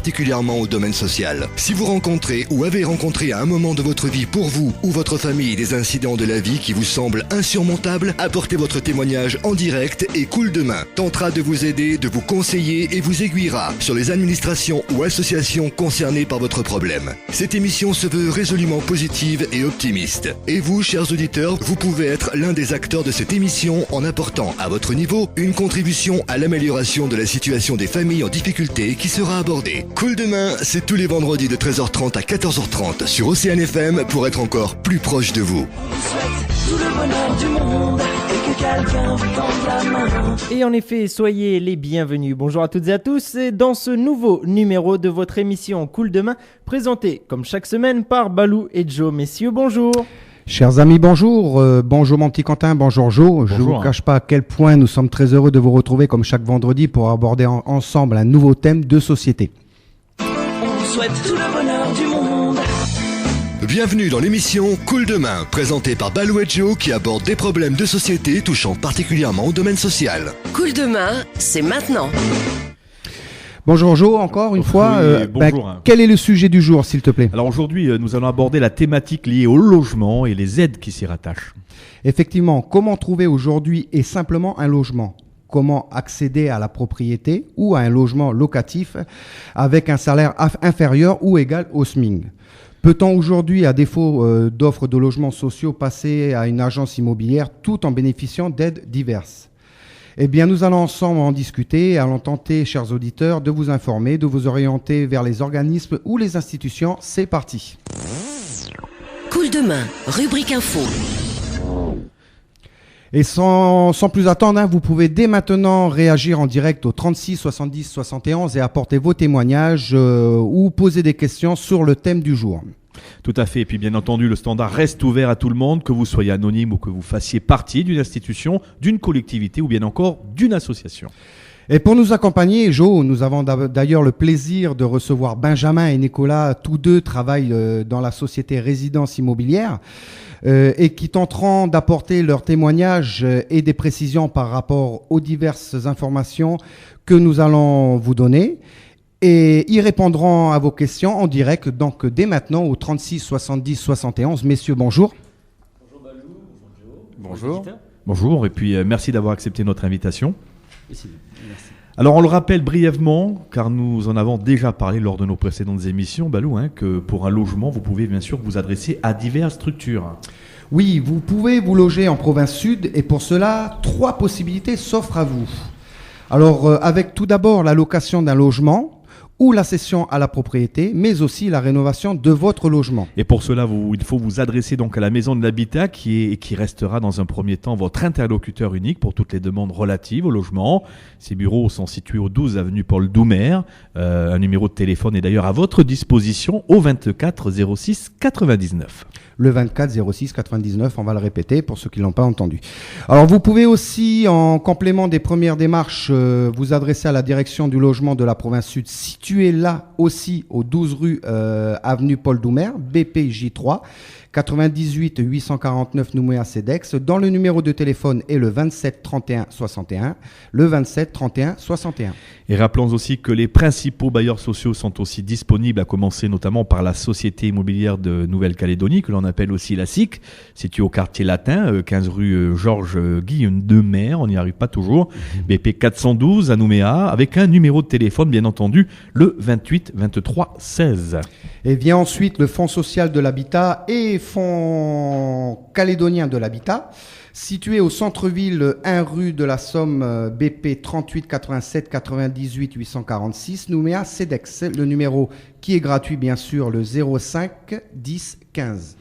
particulièrement au domaine social. Si vous rencontrez ou avez rencontré à un moment de votre vie pour vous ou votre famille des incidents de la vie qui vous semblent insurmontables, apportez votre témoignage en direct et Cool Demain tentera de vous aider, de vous conseiller et vous aiguillera sur les administrations ou associations concernées par votre problème. Cette émission se veut résolument positive et optimiste. Et vous, chers auditeurs, vous pouvez être l'un des acteurs de cette émission en apportant à votre niveau une contribution à l'amélioration de la situation des familles en difficulté qui sera abordée. Cool Demain, c'est tous les vendredis de 13h30 à 14h30 sur Océane FM pour être encore plus proche de vous. On souhaite tout le bonheur du monde et que quelqu'un vous tende la main. Et en effet, soyez les bienvenus. Bonjour à toutes et à tous dans ce nouveau numéro de votre émission Cool Demain, présenté comme chaque semaine par Balou et Joe. Messieurs, bonjour. Chers amis, bonjour. Bonjour mon petit Quentin, bonjour Joe. Bonjour. Je ne vous cache pas à quel point nous sommes très heureux de vous retrouver comme chaque vendredi pour aborder ensemble un nouveau thème de société. On souhaite tout le bonheur du monde. Bienvenue dans l'émission Cool Demain, présentée par Balou et Joe qui aborde des problèmes de société touchant particulièrement au domaine social. Cool Demain, c'est maintenant. Bonjour Joe, encore une fois. Bonjour. Quel est le sujet du jour, s'il te plaît ? Alors aujourd'hui, nous allons aborder la thématique liée au logement et les aides qui s'y rattachent. Effectivement, comment trouver aujourd'hui et simplement un logement ? Comment accéder à la propriété ou à un logement locatif avec un salaire inférieur ou égal au SMIC ? Peut-on aujourd'hui, à défaut d'offres de logements sociaux, passer à une agence immobilière tout en bénéficiant d'aides diverses ? Eh bien, nous allons ensemble en discuter et allons tenter, chers auditeurs, de vous informer, de vous orienter vers les organismes ou les institutions. C'est parti. Cool Demain, rubrique info. Et sans plus attendre, vous pouvez dès maintenant réagir en direct au 36 70 71 et apporter vos témoignages ou poser des questions sur le thème du jour. Tout à fait. Et puis bien entendu, le standard reste ouvert à tout le monde, que vous soyez anonyme ou que vous fassiez partie d'une institution, d'une collectivité ou bien encore d'une association. Et pour nous accompagner, Joe, nous avons d'ailleurs le plaisir de recevoir Benjamin et Nicolas. Tous deux travaillent dans la société Résidence Immobilière et qui tenteront d'apporter leurs témoignages et des précisions par rapport aux diverses informations que nous allons vous donner. Et ils répondront à vos questions en direct, donc dès maintenant au 36 70 71. Messieurs, bonjour. Bonjour Balou, bonjour Joe. Bonjour. Bonjour, et puis merci d'avoir accepté notre invitation. Merci. Alors on le rappelle brièvement, car nous en avons déjà parlé lors de nos précédentes émissions, Balou, que pour un logement, vous pouvez bien sûr vous adresser à diverses structures. Oui, vous pouvez vous loger en province sud et pour cela, 3 possibilités s'offrent à vous. Alors avec tout d'abord la location d'un logement, ou la cession à la propriété, mais aussi la rénovation de votre logement. Et pour cela, il faut vous adresser donc à la Maison de l'Habitat qui restera dans un premier temps votre interlocuteur unique pour toutes les demandes relatives au logement. Ces bureaux sont situés au 12 avenue Paul Doumer. Un numéro de téléphone est d'ailleurs à votre disposition au 24 06 99. Le 24 06 99, on va le répéter pour ceux qui ne l'ont pas entendu. Alors vous pouvez aussi, en complément des premières démarches, vous adresser à la direction du logement de la province sud, située là aussi au 12 rue avenue Paul Doumer, BPJ3, 98 849 Nouméa-Cedex, dont le numéro de téléphone est le 27 31 61, le 27 31 61. Et rappelons aussi que les principaux bailleurs sociaux sont aussi disponibles, à commencer notamment par la Société immobilière de Nouvelle-Calédonie, que l'on appelle aussi la SIC, située au quartier latin, 15 rue Georges Guillaume de Mer, on n'y arrive pas toujours, BP 412 à Nouméa, avec un numéro de téléphone bien entendu, le 28 23 16. Et vient ensuite le Fonds social de l'habitat et Fonds calédonien de l'habitat, situé au centre-ville 1 rue de la Somme, BP 38 87 98 846, Nouméa Cedex. Le numéro qui est gratuit bien sûr, le 05 10 15.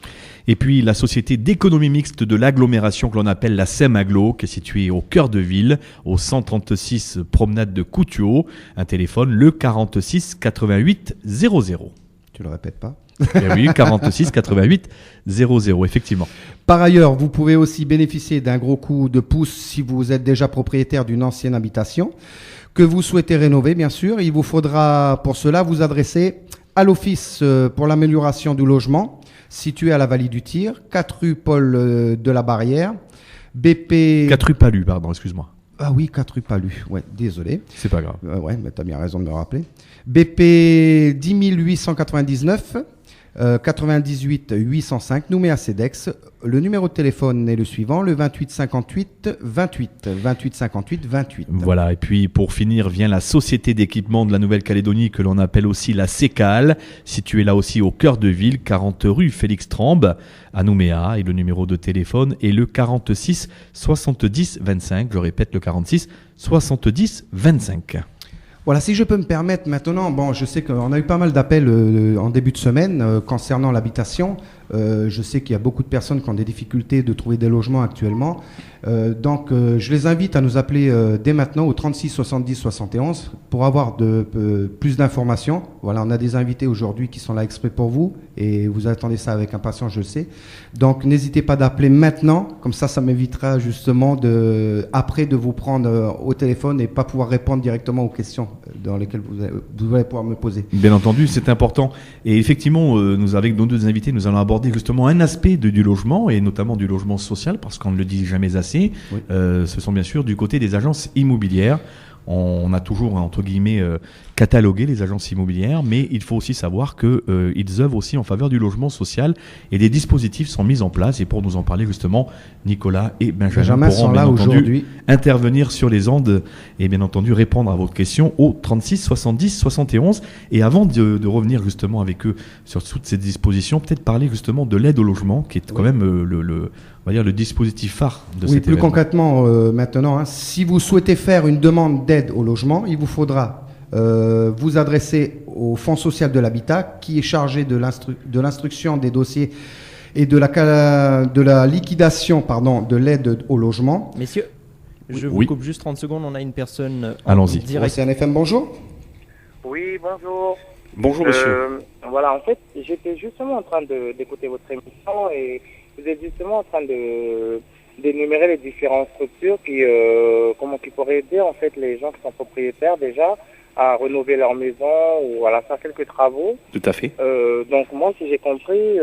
Et puis la société d'économie mixte de l'agglomération que l'on appelle la SEM-Aglo, qui est située au cœur de ville, au 136 promenade de Coutio. Un téléphone, le 46 88 00. Tu le répètes pas ? Eh oui, 46 88 00, effectivement. Par ailleurs, vous pouvez aussi bénéficier d'un gros coup de pouce si vous êtes déjà propriétaire d'une ancienne habitation que vous souhaitez rénover, bien sûr. Il vous faudra pour cela vous adresser à l'Office pour l'amélioration du logement, situé à la Vallée du Tir, 4 rue Paul de la Barrière, BP... 4 rue Palu, pardon, excuse-moi. Ah oui, 4 rue Palu. Ouais, désolé. C'est pas grave. Ouais, mais tu as bien raison de me rappeler. BP 10899 98 805, Nouméa Cedex. Le numéro de téléphone est le suivant, le 28 58 28. 28 58 28. Voilà, et puis pour finir vient la Société d'équipement de la Nouvelle-Calédonie que l'on appelle aussi la CECAL, située là aussi au cœur de ville, 40 rue Félix Trembe à Nouméa, et le numéro de téléphone est le 46 70 25, je répète le 46 70 25. Voilà, si je peux me permettre maintenant, bon, je sais qu'on a eu pas mal d'appels en début de semaine concernant l'habitation. Je sais qu'il y a beaucoup de personnes qui ont des difficultés de trouver des logements actuellement. Donc, je les invite à nous appeler dès maintenant au 36 70 71 pour avoir plus d'informations. Voilà, on a des invités aujourd'hui qui sont là exprès pour vous et vous attendez ça avec impatience, je le sais. Donc, n'hésitez pas d'appeler maintenant, comme ça m'évitera justement après de vous prendre au téléphone et pas pouvoir répondre directement aux questions dans lesquelles vous allez pouvoir me poser. Bien entendu, c'est important. Et effectivement, nous, avec nos deux invités, nous allons aborder justement un aspect du logement, et notamment du logement social, parce qu'on ne le dit jamais assez. Oui. Ce sont bien sûr du côté des agences immobilières. On a toujours, entre guillemets, catalogué les agences immobilières, mais il faut aussi savoir qu'ils œuvrent aussi en faveur du logement social, et des dispositifs sont mis en place. Et pour nous en parler justement, Nicolas et Benjamin pourront bien entendu intervenir sur les ondes et bien entendu répondre à vos questions au 36 70 71. Et avant de revenir justement avec eux sur toutes ces dispositions, peut-être parler justement de l'aide au logement, qui est quand même on va dire le dispositif phare de cet événement. Oui, plus concrètement maintenant, si vous souhaitez faire une demande d'aide au logement, il vous faudra vous adresser au Fonds social de l'habitat, qui est chargé de l'instruction des dossiers et de la liquidation de l'aide au logement. Messieurs, je vous coupe juste 30 secondes, on a une personne Allons-y. Direct. C'est un FM, bonjour. Oui, bonjour. Bonjour monsieur. Voilà, en fait, j'étais justement en train d'écouter votre émission, et vous êtes justement en train d'énumérer les différentes structures qui pourraient aider en fait les gens qui sont propriétaires déjà à rénover leur maison ou à faire quelques travaux. Tout à fait. Donc moi, si j'ai compris,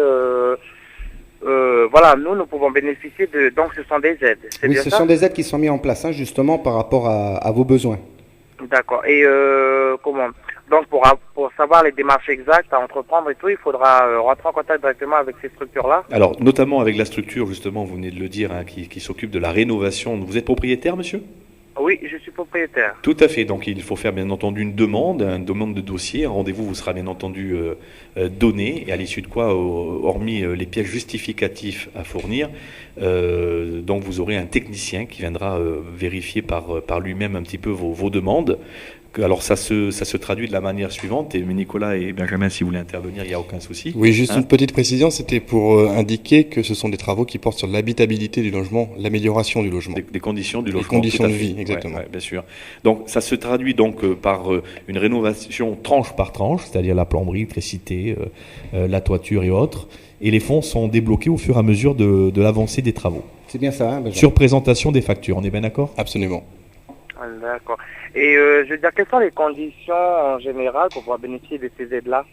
voilà, nous pouvons bénéficier donc ce sont des aides. Oui, ce sont des aides qui sont mises en place justement par rapport à vos besoins. D'accord. Et donc pour savoir les démarches exactes à entreprendre et tout, il faudra rentrer en contact directement avec ces structures-là. Alors, notamment avec la structure, justement, vous venez de le dire, qui s'occupe de la rénovation. Vous êtes propriétaire, monsieur ? Oui, je suis propriétaire. Tout à fait. Donc, il faut faire, bien entendu, une demande de dossier. Un rendez-vous vous sera, bien entendu, donné. Et à l'issue de quoi, hormis les pièces justificatifs à fournir, donc vous aurez un technicien qui viendra vérifier par lui-même un petit peu vos demandes. Alors ça se traduit de la manière suivante, mais Nicolas et Benjamin, si vous voulez intervenir, il n'y a aucun souci. Oui, juste une petite précision, c'était pour indiquer que ce sont des travaux qui portent sur l'habitabilité du logement, l'amélioration du logement. Des conditions du logement. Des conditions de vie, exactement. Ouais, bien sûr. Donc ça se traduit donc par une rénovation tranche par tranche, c'est-à-dire la plomberie, l'électricité, la toiture et autres. Et les fonds sont débloqués au fur et à mesure de l'avancée des travaux. C'est bien ça, Benjamin. Sur présentation des factures, on est bien d'accord ? Absolument. D'accord. Et je veux dire, quelles sont les conditions en général pour pouvoir bénéficier de ces aides-là ?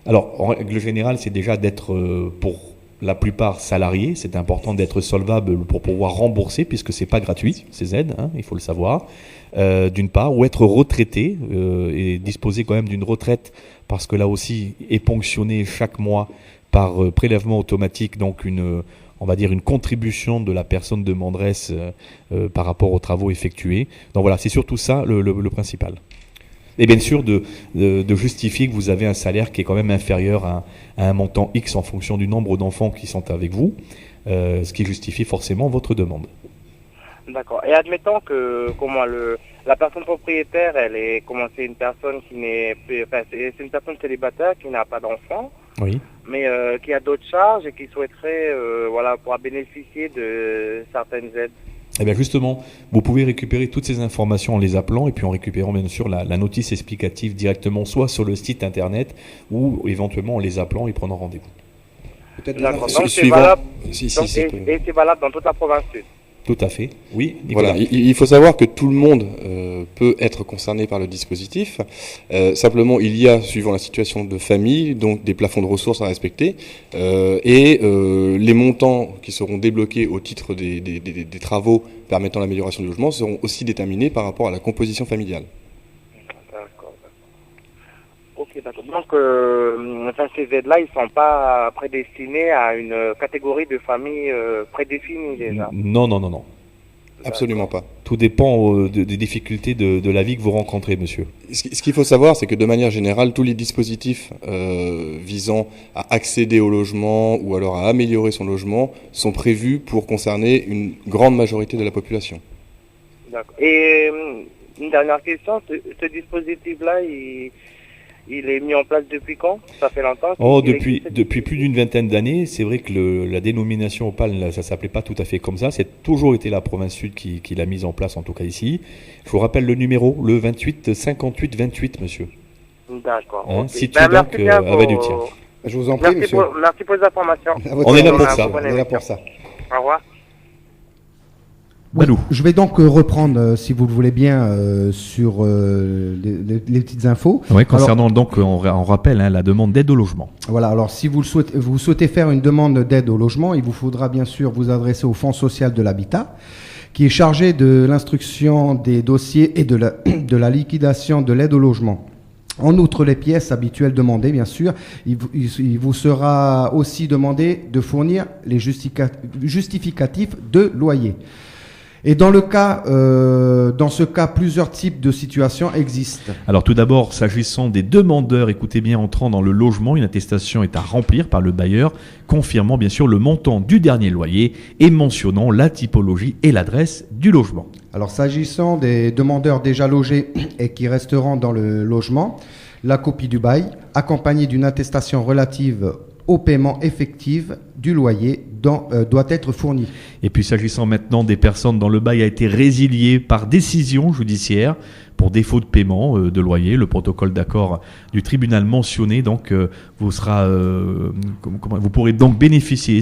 Alors, en règle générale, c'est déjà d'être, pour la plupart, salarié. C'est important d'être solvable pour pouvoir rembourser, puisque c'est pas gratuit, ces aides, il faut le savoir, d'une part, ou être retraité et disposer quand même d'une retraite, parce que là aussi, est ponctionné chaque mois par prélèvement automatique, donc on va dire une contribution de la personne demanderesse par rapport aux travaux effectués. Donc voilà, c'est surtout ça le principal. Et bien sûr de justifier que vous avez un salaire qui est quand même inférieur à un montant X en fonction du nombre d'enfants qui sont avec vous, ce qui justifie forcément votre demande. D'accord. Et admettons que la personne propriétaire, c'est une personne c'est une personne célibataire qui n'a pas d'enfant. Oui. Mais qui a d'autres charges et qui souhaiterait pouvoir bénéficier de certaines aides. Eh bien justement, vous pouvez récupérer toutes ces informations en les appelant et puis en récupérant bien sûr la notice explicative directement soit sur le site internet ou éventuellement en les appelant et prenant rendez-vous. D'accord. Donc c'est valable. Et c'est valable dans toute la province sud. Tout à fait. Oui, Nicolas. Voilà, il faut savoir que tout le monde peut être concerné par le dispositif. Simplement, il y a, suivant la situation de famille, donc des plafonds de ressources à respecter, et les montants qui seront débloqués au titre des travaux permettant l'amélioration du logement seront aussi déterminés par rapport à la composition familiale. D'accord. Ok, d'accord. Donc, ces aides-là, ils ne sont pas prédestinés à une catégorie de famille prédéfinie déjà. Non. Absolument pas. Tout dépend des difficultés de la vie que vous rencontrez, monsieur. Ce qu'il faut savoir, c'est que de manière générale, tous les dispositifs visant à accéder au logement ou alors à améliorer son logement sont prévus pour concerner une grande majorité de la population. D'accord. Et une dernière question, ce dispositif-là, il est mis en place depuis quand? Ça fait longtemps? Depuis plus d'une vingtaine d'années. C'est vrai que la dénomination Opal, ça s'appelait pas tout à fait comme ça. C'est toujours été la province sud qui l'a mise en place, en tout cas ici. Je vous rappelle le numéro, le 28 58 28, monsieur. D'accord. Hein, okay. situé donc à Vadutien. Je vous en prie, monsieur. Merci pour les informations. On est là pour ça. On est là pour ça. Au revoir. Walou. Je vais donc reprendre, si vous le voulez bien, sur les petites infos. Oui, concernant donc, on rappelle la demande d'aide au logement. Voilà, alors si vous souhaitez faire une demande d'aide au logement, il vous faudra bien sûr vous adresser au Fonds social de l'habitat, qui est chargé de l'instruction des dossiers et de la liquidation de l'aide au logement. En outre les pièces habituelles demandées, bien sûr, il vous sera aussi demandé de fournir les justificatifs de loyer. Et dans ce cas, plusieurs types de situations existent. Alors tout d'abord, s'agissant des demandeurs, écoutez bien, entrant dans le logement, une attestation est à remplir par le bailleur, confirmant bien sûr le montant du dernier loyer et mentionnant la typologie et l'adresse du logement. Alors s'agissant des demandeurs déjà logés et qui resteront dans le logement, la copie du bail, accompagnée d'une attestation relative au paiement effectif du loyer doit être fourni. Et puis s'agissant maintenant des personnes dont le bail a été résilié par décision judiciaire pour défaut de paiement de loyer, le protocole d'accord du tribunal mentionné donc vous pourrez donc bénéficier,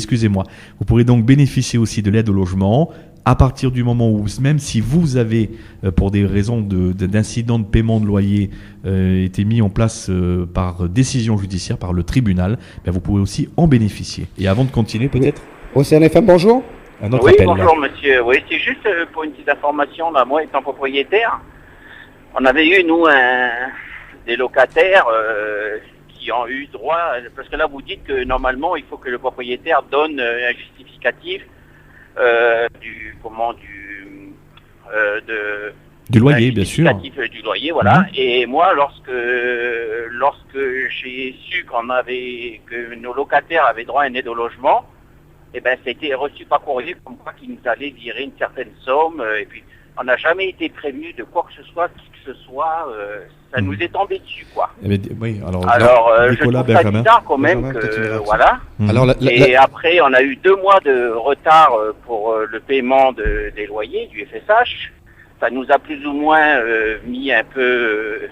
vous pourrez donc bénéficier aussi de l'aide au logement à partir du moment où, même si vous avez, pour des raisons d'incident de paiement de loyer, été mis en place par décision judiciaire, par le tribunal, vous pouvez aussi en bénéficier. Et avant de continuer, peut-être Au CNFM, bonjour. Un autre Oui, appel, bonjour là. monsieur. Oui, c'est juste pour une petite information. Là, moi étant propriétaire, on avait eu, nous, des locataires qui ont eu droit, parce que là vous dites que normalement il faut que le propriétaire donne un justificatif du loyer, bien sûr. Du loyer, voilà. Et moi, lorsque j'ai su que nos locataires avaient droit à une aide au logement, c'était reçu par courrier comme quoi qu'ils nous allaient virer une certaine somme. Et puis, on n'a jamais été prévenu de quoi que ce soit, ça nous est tombé dessus, quoi. Oui, alors Nicolas, je trouve ça bizarre quand même voilà. Alors, et après, on a eu 2 mois de retard pour le paiement des loyers du FSH. Ça nous a plus ou moins mis un peu,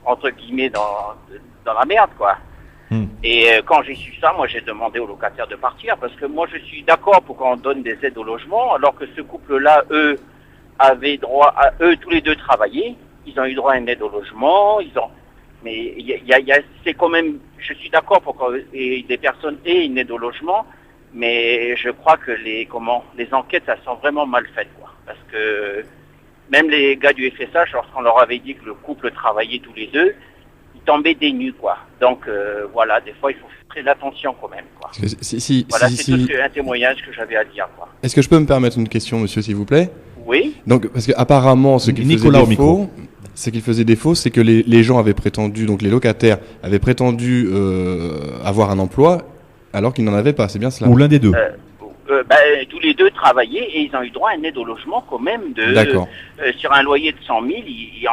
entre guillemets, dans la merde, quoi. Et quand j'ai su ça, moi j'ai demandé aux locataires de partir, parce que moi je suis d'accord pour qu'on donne des aides au logement, alors que ce couple-là, eux, avaient droit à tous les deux travailler. Ils ont eu droit à une aide au logement, mais c'est quand même, je suis d'accord pour que des personnes aient une aide au logement, mais je crois que les enquêtes, ça sont vraiment mal faites, quoi. Parce que même les gars du FSH, lorsqu'on leur avait dit que le couple travaillait tous les deux, ils tombaient des nues, quoi. Donc voilà, des fois il faut faire très attention quand même, quoi. C'est un témoignage que j'avais à dire, quoi. Est-ce que je peux me permettre une question, monsieur, s'il vous plaît? Oui. Donc, parce qu'apparemment, ce qu'il faisait défaut, c'est que les gens avaient prétendu, donc les locataires avaient prétendu avoir un emploi, alors qu'ils n'en avaient pas. C'est bien cela? Ou l'un des deux. Tous les deux travaillaient et ils ont eu droit à une aide au logement quand même sur un loyer de 100 000,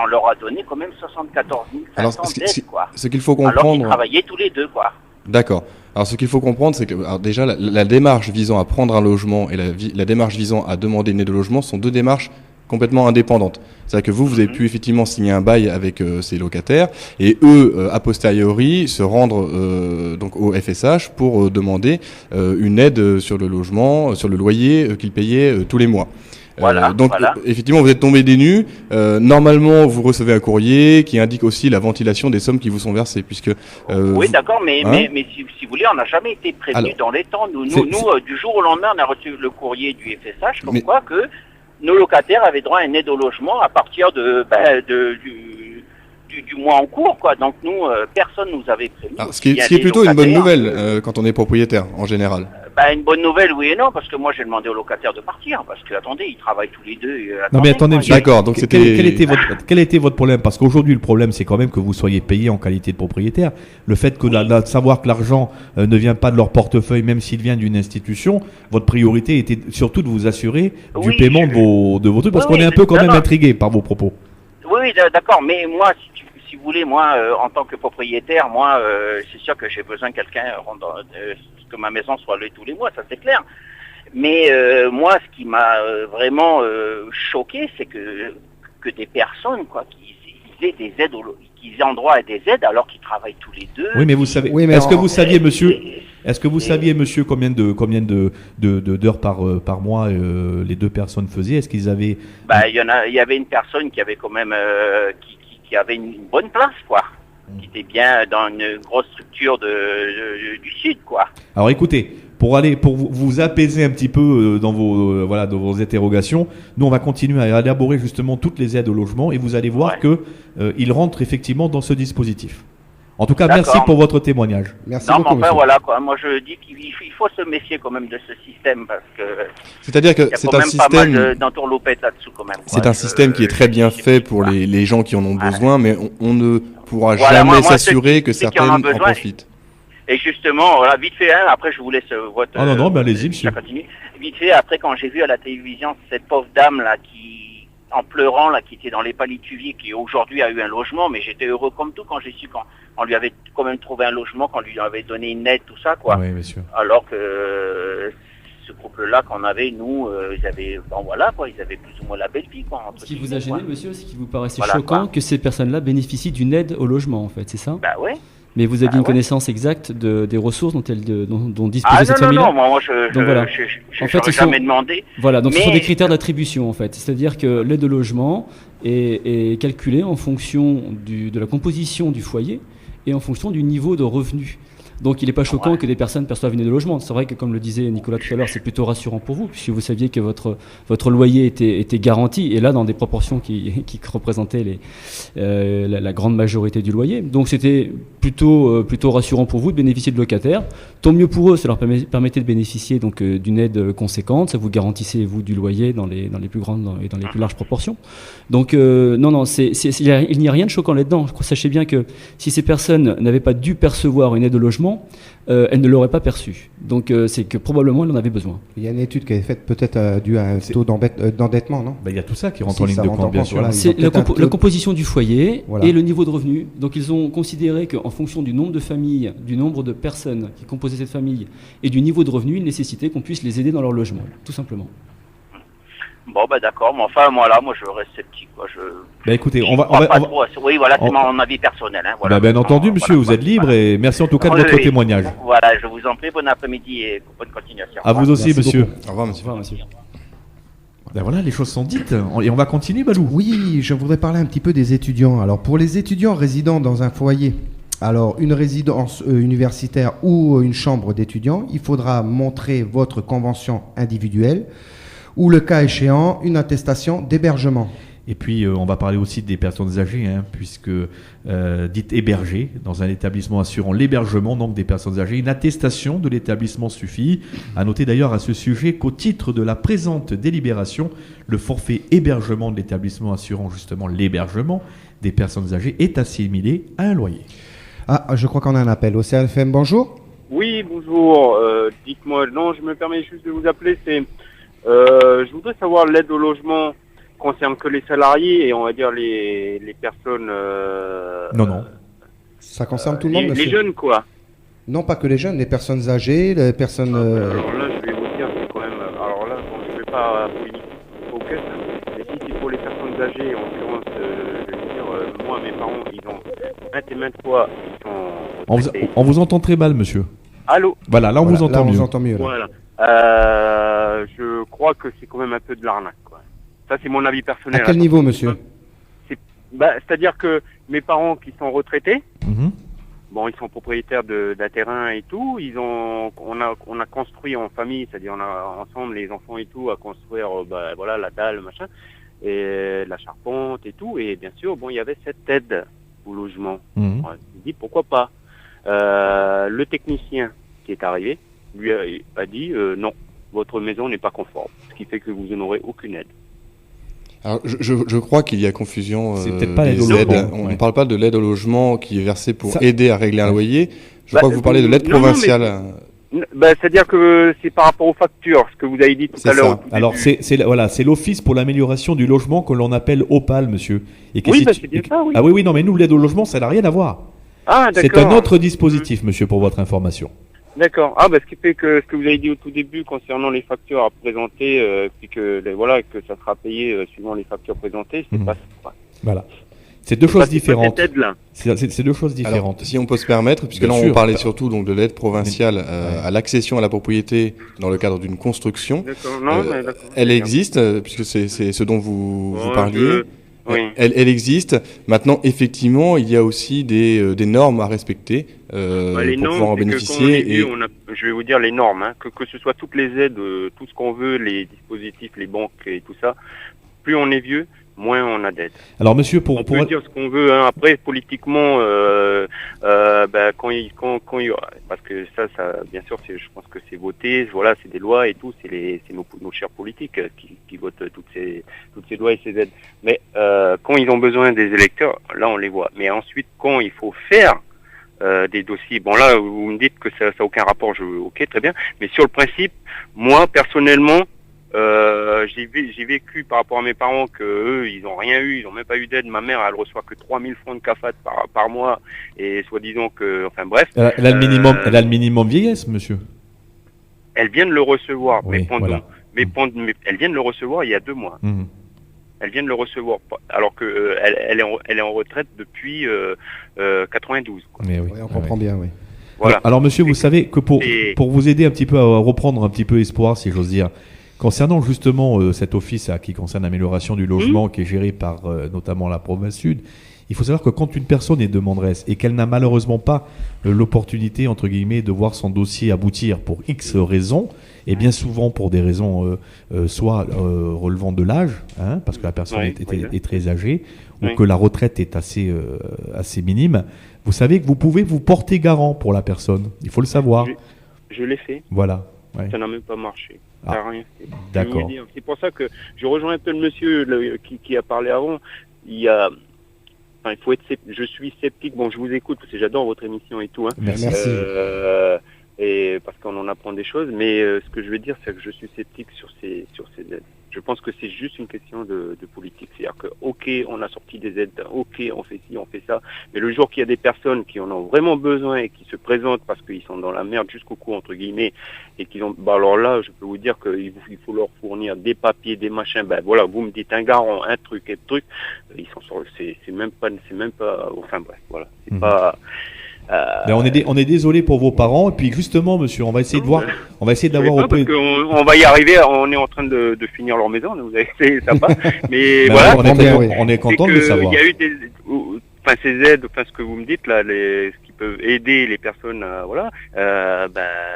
on leur a donné quand même 74 500 d'aide, quoi. Ce qu'il faut comprendre. Alors qu'ils travaillaient tous les deux, quoi. D'accord. Alors ce qu'il faut comprendre, c'est que déjà la démarche visant à prendre un logement et la démarche visant à demander une aide au logement sont deux démarches complètement indépendantes. C'est-à-dire que vous avez pu effectivement signer un bail avec ces locataires et eux, a posteriori, se rendre donc au FSH pour demander une aide sur le logement, sur le loyer qu'ils payaient tous les mois. Voilà, Donc voilà. effectivement, vous êtes tombé des nues. Normalement, vous recevez un courrier qui indique aussi la ventilation des sommes qui vous sont versées, puisque. Oui, d'accord, mais, Hein mais si vous voulez, on n'a jamais été prévenu Alors, dans les temps. Nous, c'est- du jour au lendemain, on a reçu le courrier du FSH comme Mais- quoi que nos locataires avaient droit à une aide au logement à partir du mois en cours, quoi. Donc nous, personne nous avait prévenu. Alors, ce qui Il y a est des plutôt une bonne locataires, nouvelle quand on est propriétaire en général. Une bonne nouvelle, oui et non, parce que moi j'ai demandé aux locataires de partir, parce que attendez, ils travaillent tous les deux. Non mais attendez, quoi. monsieur. D'accord, donc c'était. Quel était votre problème? Parce qu'aujourd'hui, le problème, c'est quand même que vous soyez payé en qualité de propriétaire. Le fait que de savoir que l'argent ne vient pas de leur portefeuille, même s'il vient d'une institution, votre priorité était surtout de vous assurer du Oui, paiement de vos trucs, parce Oui, qu'on est un oui, peu quand non, même non. intrigué par vos propos. Oui, d'accord, mais moi, si vous voulez, moi, en tant que propriétaire, moi, c'est sûr que j'ai besoin que quelqu'un que ma maison soit louée tous les mois, ça c'est clair. Mais moi, ce qui m'a vraiment choqué, c'est que des personnes, quoi, qui aient des aides, qu'ils aient droit à des aides alors qu'ils travaillent tous les deux. Oui, mais vous savez. Oui, mais Est-ce que en- vous saviez, monsieur? Est-ce que vous saviez, monsieur, combien d'heures par mois les deux personnes faisaient? Est-ce qu'ils avaient Il y avait une personne qui avait quand même qui avait une bonne place, quoi, qui était bien dans une grosse structure du sud, quoi. Alors écoutez, pour vous apaiser un petit peu dans vos interrogations, nous on va continuer à élaborer justement toutes les aides au logement et vous allez voir que ils rentrent effectivement dans ce dispositif. En tout cas, D'accord. merci pour votre témoignage. Merci Non, mais beaucoup, enfin monsieur. voilà, quoi. Moi je dis qu'il faut se méfier quand même de ce système parce que C'est-à-dire que il y a c'est quand un même pas système. mal d'entourloupettes là-dessous quand même. C'est un système qui est très bien fait pour les gens qui en ont besoin, mais on ne pourra Voilà, jamais moi, s'assurer que ceux qui en ont certaines en besoin, profitent. Et justement, voilà, vite fait, hein, après je vous laisse votre... Ah non, ben allez-y, monsieur. ça continue. Vite fait, après quand j'ai vu à la télévision cette pauvre dame là qui, en pleurant là, qui était dans les palétuviers, qui aujourd'hui a eu un logement, mais j'étais heureux comme tout quand j'ai su qu'on lui avait quand même trouvé un logement, qu'on lui avait donné une aide, tout ça, quoi. Oui, monsieur. Alors que ce couple-là qu'on avait, nous, ils avaient, bon voilà, quoi, ils avaient plus ou moins la belle vie, quoi. entre Ce qui vous guillemets, a gêné, quoi. monsieur, c'est qu'il vous paraissait Voilà, choquant quoi. que ces personnes-là bénéficient d'une aide au logement, en fait, c'est ça? Bah ouais. Mais vous aviez Ah une ouais. connaissance exacte des ressources dont disposait Ah cette non, famille-là? moi Donc voilà. je En fait, j'aurais ce sont- jamais demandé. Voilà, donc ce sont Mais- des critères d'attribution en fait. C'est-à-dire que l'aide au logement est calculée en fonction de la composition du foyer et en fonction du niveau de revenu. Donc il n'est pas choquant que des personnes perçoivent une aide au logement. C'est vrai que comme le disait Nicolas tout à l'heure, c'est plutôt rassurant pour vous, puisque vous saviez que votre loyer était garanti, et là dans des proportions qui représentaient la grande majorité du loyer. Donc c'était plutôt rassurant pour vous de bénéficier de locataires. Tant mieux pour eux, ça leur permettait de bénéficier donc d'une aide conséquente, ça vous garantissait vous du loyer dans les plus grandes et dans les plus larges proportions. Donc non, il n'y a rien de choquant là-dedans. Sachez bien que si ces personnes n'avaient pas dû percevoir une aide au logement, elles ne l'auraient pas perçue. Donc c'est que probablement elles en avaient besoin. Il y a une étude qui est faite peut-être due à un taux d'endettement, non? Ben, il y a tout ça qui rentre Si, en ligne ça de rentre en compte, bien compte, sûr. voilà. Ils C'est ont peut-être un taux- la composition du foyer Voilà. et le niveau de revenu. Donc ils ont considéré qu'en fonction du nombre de familles, du nombre de personnes qui composaient cette famille et du niveau de revenu, il nécessitait qu'on puisse les aider dans leur logement, tout simplement. Bon, bah d'accord, mais enfin, moi je reste sceptique, quoi. Ben écoutez, J'y on va, crois pas on va- trop à ça. Oui, voilà, c'est on- mon avis personnel, hein, voilà. Ben, bien entendu, Voilà, monsieur, vous êtes libre voilà. et merci en tout cas de Oui, votre oui. témoignage. Voilà, je vous en prie, bon après-midi et bonne continuation. À vous aussi, Merci monsieur. beaucoup. Au revoir, monsieur. Au revoir, monsieur. Ben voilà, les choses sont dites et on va continuer, Balou. Oui, je voudrais parler un petit peu des étudiants. Alors, pour les étudiants résidant dans un foyer, alors une résidence universitaire ou une chambre d'étudiants, il faudra montrer votre convention individuelle ou, le cas échéant, une attestation d'hébergement. Et puis, on va parler aussi des personnes âgées, puisque dites hébergées dans un établissement assurant l'hébergement donc des personnes âgées. Une attestation de l'établissement suffit. À noter d'ailleurs à ce sujet qu'au titre de la présente délibération, le forfait hébergement de l'établissement assurant justement l'hébergement des personnes âgées est assimilé à un loyer. Ah, je crois qu'on a un appel. Au CFM, bonjour. Oui, bonjour. Dites-moi, non, je me permets juste de vous appeler. Je voudrais savoir l'aide au logement concerne que les salariés et on va dire les personnes. Non. Ça concerne tout le monde, les monsieur? jeunes, quoi. Non, pas que les jeunes, les personnes âgées, les personnes... Alors là, je vais vous dire, c'est quand même. Alors là, bon, je ne vais pas polémiquer au caisse, mais si c'est pour les personnes âgées, en l'occurrence, je veux dire, moi, mes parents, ils ont maintes et maintes fois, ils sont. On vous entend très mal, monsieur. Allô? Voilà, là on vous entend mieux. Là, on vous entend mieux. Là. Voilà. Je crois que c'est quand même un peu de l'arnaque, quoi. Ça, c'est mon avis personnel. À quel niveau, monsieur? C'est-à-dire que mes parents qui sont retraités, Mhm. bon, ils sont propriétaires d'un terrain et tout. On a construit en famille, c'est-à-dire on a ensemble les enfants et tout à construire, voilà, la dalle, machin, et la charpente et tout. Et bien sûr, bon, il y avait cette aide au logement. Mhm. Ouais, je me dis pourquoi pas. Le technicien qui est arrivé lui a dit non, votre maison n'est pas conforme, ce qui fait que vous n'aurez aucune aide. Alors, je crois qu'il y a confusion C'est peut-être pas l'aide des au aides. logement, On ouais. ne parle pas de l'aide au logement qui est versée pour Ça- aider à régler un loyer. Je crois que vous parlez de l'aide non, provinciale. C'est-à-dire que c'est par rapport aux factures, ce que vous avez dit tout C'est à l'heure. ça. au tout Alors début. c'est l'Office pour l'amélioration du logement que l'on appelle OPAL, monsieur. Et Oui, c'est bien ça, oui. Ah oui, non, mais nous, l'aide au logement, ça n'a rien à voir. Ah, C'est d'accord. un autre dispositif, monsieur, pour votre information. D'accord. Ah, ce qui fait que ce que vous avez dit au tout début concernant les factures à présenter, puis que que ça sera payé suivant les factures présentées, c'est pas ça. Voilà. C'est deux C'est choses pas cette différentes. aide-là. C'est deux choses Alors, différentes. si on peut se permettre, puisque Bien là sûr. on parlait surtout donc de l'aide provinciale à l'accession à la propriété dans le cadre d'une construction. D'accord. Non, mais d'accord. Elle existe, puisque c'est ce dont vous Ouais, parliez. Oui. Elle existe. Maintenant, effectivement, il y a aussi des normes à respecter Les pour normes, pouvoir en c'est que bénéficier. quand on est vieux, je vais vous dire les normes, hein, que ce soit toutes les aides, tout ce qu'on veut, les dispositifs, les banques et tout ça, plus on est vieux, moins on a d'aide. Alors, monsieur, On peut dire ce qu'on veut. Hein. Après, politiquement, quand il y aura, parce que ça, bien sûr, je pense que c'est voté. Voilà, c'est des lois et tout. C'est nos chers politiques qui votent toutes ces lois et ces aides. Mais quand ils ont besoin des électeurs, là, on les voit. Mais ensuite, quand il faut faire des dossiers, bon là, vous me dites que ça n'a aucun rapport. Ok, très bien. Mais sur le principe, moi, personnellement. J'ai vécu par rapport à mes parents que eux ils ont rien eu, ils ont même pas eu d'aide. Ma mère elle reçoit que 3000 francs de CAFAT par mois et soi-disant que, enfin bref. Elle a le minimum, elle a le minimum vieillesse, monsieur. Elle vient de le recevoir, Oui, voilà. mais elle vient de le recevoir il y a 2 mois. Mhm. Elle vient de le recevoir alors que elle est en retraite depuis 92. Quoi. Mais oui. Oui, on comprend bien, oui. Voilà. Alors, monsieur, vous savez que Et- pour vous aider un petit peu à reprendre un petit peu espoir, si j'ose dire, concernant justement cet office qui concerne l'amélioration du logement qui est géré par notamment la province sud, il faut savoir que quand une personne est demanderesse et qu'elle n'a malheureusement pas l'opportunité, entre guillemets, de voir son dossier aboutir pour X raisons, et bien souvent pour des raisons soit relevant de l'âge, hein, parce que la personne est très âgée, ou que la retraite est assez minime, vous savez que vous pouvez vous porter garant pour la personne. Il faut le savoir. Je l'ai fait. Voilà. Ouais. Ça n'a même pas marché. Ça n'a rien fait. D'accord. Je vais vous dire. C'est pour ça que je rejoins un peu le monsieur qui a parlé avant. Il faut être. Je suis sceptique. Bon, je vous écoute parce que j'adore votre émission et tout. Hein. Merci. Et parce qu'on en apprend des choses. Mais ce que je veux dire, c'est que je suis sceptique sur ces aides. Je pense que c'est juste une question de politique. C'est-à-dire que, ok, on a sorti des aides, ok, on fait ci, on fait ça, mais le jour qu'il y a des personnes qui en ont vraiment besoin et qui se présentent parce qu'ils sont dans la merde jusqu'au cou, entre guillemets, et qu'ils ont, alors là, je peux vous dire qu'il faut leur fournir des papiers, des machins, voilà, vous me dites un garant, un truc, ils sont sur, c'est même pas, enfin bref, voilà, c'est pas, Ben, on est désolé pour vos parents. Et puis justement, monsieur, on va essayer de voir. On va essayer d'avoir au parce qu'on va y arriver. On est en train de finir leur maison. Vous avez fait ça va. Mais ben, voilà. On est content de le savoir. Il y a eu ces aides, ce que vous me dites là, ce qui peut aider les personnes,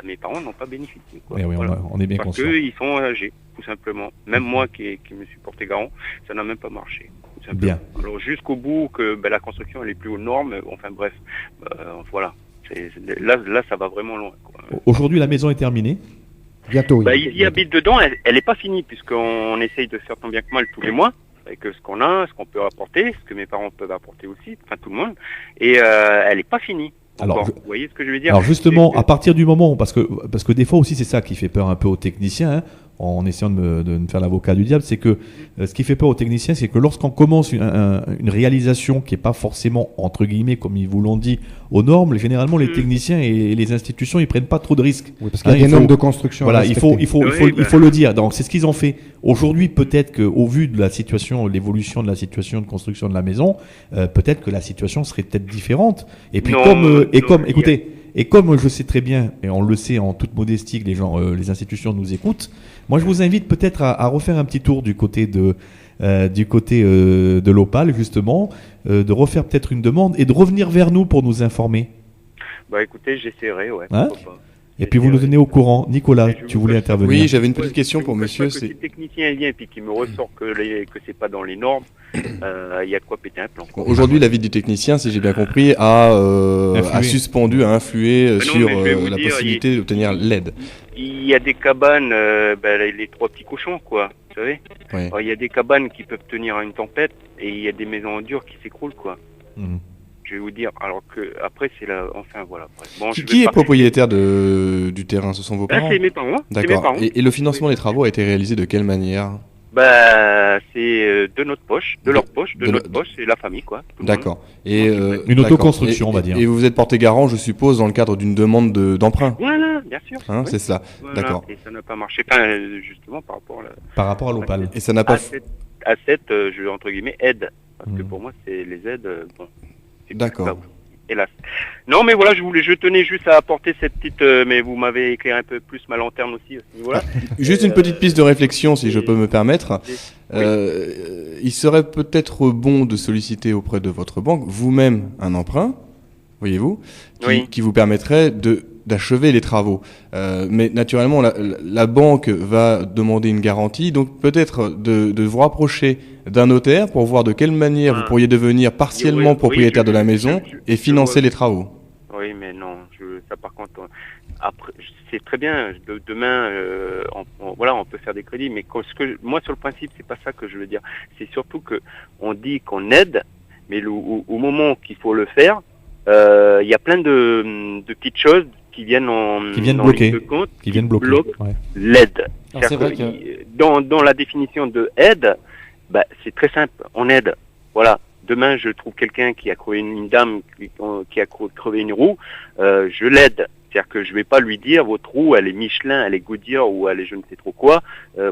mes parents n'ont pas bénéficié. Quoi. Oui, voilà. on est bien parce conscient. qu'ils sont âgés, tout simplement. Même moi qui me suis porté garant, ça n'a même pas marché. Bien. Alors jusqu'au bout que la construction elle est plus aux normes, enfin bref, voilà. Là ça va vraiment loin. Quoi. Aujourd'hui la maison est terminée. Bientôt. Oui. Ils y habitent dedans, elle n'est pas finie puisqu'on essaye de faire tant bien que mal tous les mois avec ce qu'on a, ce qu'on peut apporter, ce que mes parents peuvent apporter aussi, enfin tout le monde, et elle n'est pas finie. Alors, vous voyez ce que je veux dire? Alors justement, à partir du moment, parce que des fois aussi c'est ça qui fait peur un peu aux techniciens, hein, en essayant de me faire l'avocat du diable, c'est que ce qui fait peur aux techniciens, c'est que lorsqu'on commence une réalisation qui n'est pas forcément, entre guillemets, comme ils vous l'ont dit, aux normes, généralement les techniciens et les institutions, ils prennent pas trop de risques. Oui, parce qu'il y a des normes de construction. Voilà, à il respecter. faut le dire. Donc c'est ce qu'ils ont fait. Aujourd'hui, peut-être qu'au vu de la situation, l'évolution de la situation de construction de la maison, peut-être que la situation serait peut-être différente. Et puis comme je sais très bien, et on le sait en toute modestie que les institutions nous écoutent, moi je vous invite peut-être à refaire un petit tour du côté de du côté de l'Opale, justement, de refaire peut-être une demande et de revenir vers nous pour nous informer. Bah écoutez, j'essaierai, ouais. Hein Pourquoi pas. Et puis vous nous tenez au courant. Nicolas, tu voulais intervenir. Oui, j'avais une petite question pour monsieur. Si le technicien vient et puis qu'il me ressort que c'est pas dans les normes, il y a de quoi péter un plan. Bon, aujourd'hui, l'avis du technicien, si j'ai bien compris, a suspendu, a influé sur la possibilité d'obtenir l'aide. Il y a des cabanes, les 3 petits cochons, quoi. Vous savez. Oui. Alors, il y a des cabanes qui peuvent tenir à une tempête et il y a des maisons en dur qui s'écroulent, quoi. Je vais vous dire, alors que après c'est là, enfin voilà. Bon, qui est propriétaire du terrain? Ce sont vos parents? C'est mes parents. D'accord. Et le financement des travaux a été réalisé de quelle manière? C'est de notre poche, de leur poche, de notre poche, c'est la famille, quoi. D'accord. Et une autoconstruction, on va dire. Et vous vous êtes porté garant, je suppose, dans le cadre d'une demande d'emprunt. Voilà, bien sûr. Hein, oui. C'est cela. Voilà. D'accord. Et ça n'a pas marché, enfin, justement par rapport à l'Opale. Et ça n'a pas. À cette, entre guillemets, aide, parce que pour moi, c'est les aides. Bon. D'accord. Hélas. Non, mais voilà, je tenais juste à apporter cette petite, mais vous m'avez éclairé un peu plus ma lanterne aussi à ce niveau-là. Juste une petite piste de réflexion, si je peux me permettre. Il serait peut-être bon de solliciter auprès de votre banque vous-même un emprunt, voyez-vous, qui vous permettrait d'achever les travaux. Mais naturellement, la banque va demander une garantie, donc peut-être de vous rapprocher d'un notaire pour voir de quelle manière vous pourriez devenir partiellement propriétaire de la maison et financer les travaux. Oui, mais non, ça par contre, après, c'est très bien. Demain, on peut faire des crédits, mais moi sur le principe, c'est pas ça que je veux dire. C'est surtout que on dit qu'on aide, mais au moment qu'il faut le faire, il y a plein de petites choses qui viennent bloquer, l'aide. C'est vrai que dans la définition de aide, c'est très simple. On aide. Voilà. Demain, je trouve quelqu'un qui a crevé une dame qui a crevé une roue, je l'aide. C'est-à-dire que je vais pas lui dire votre roue, elle est Michelin, elle est Goodyear ou elle est je ne sais trop quoi.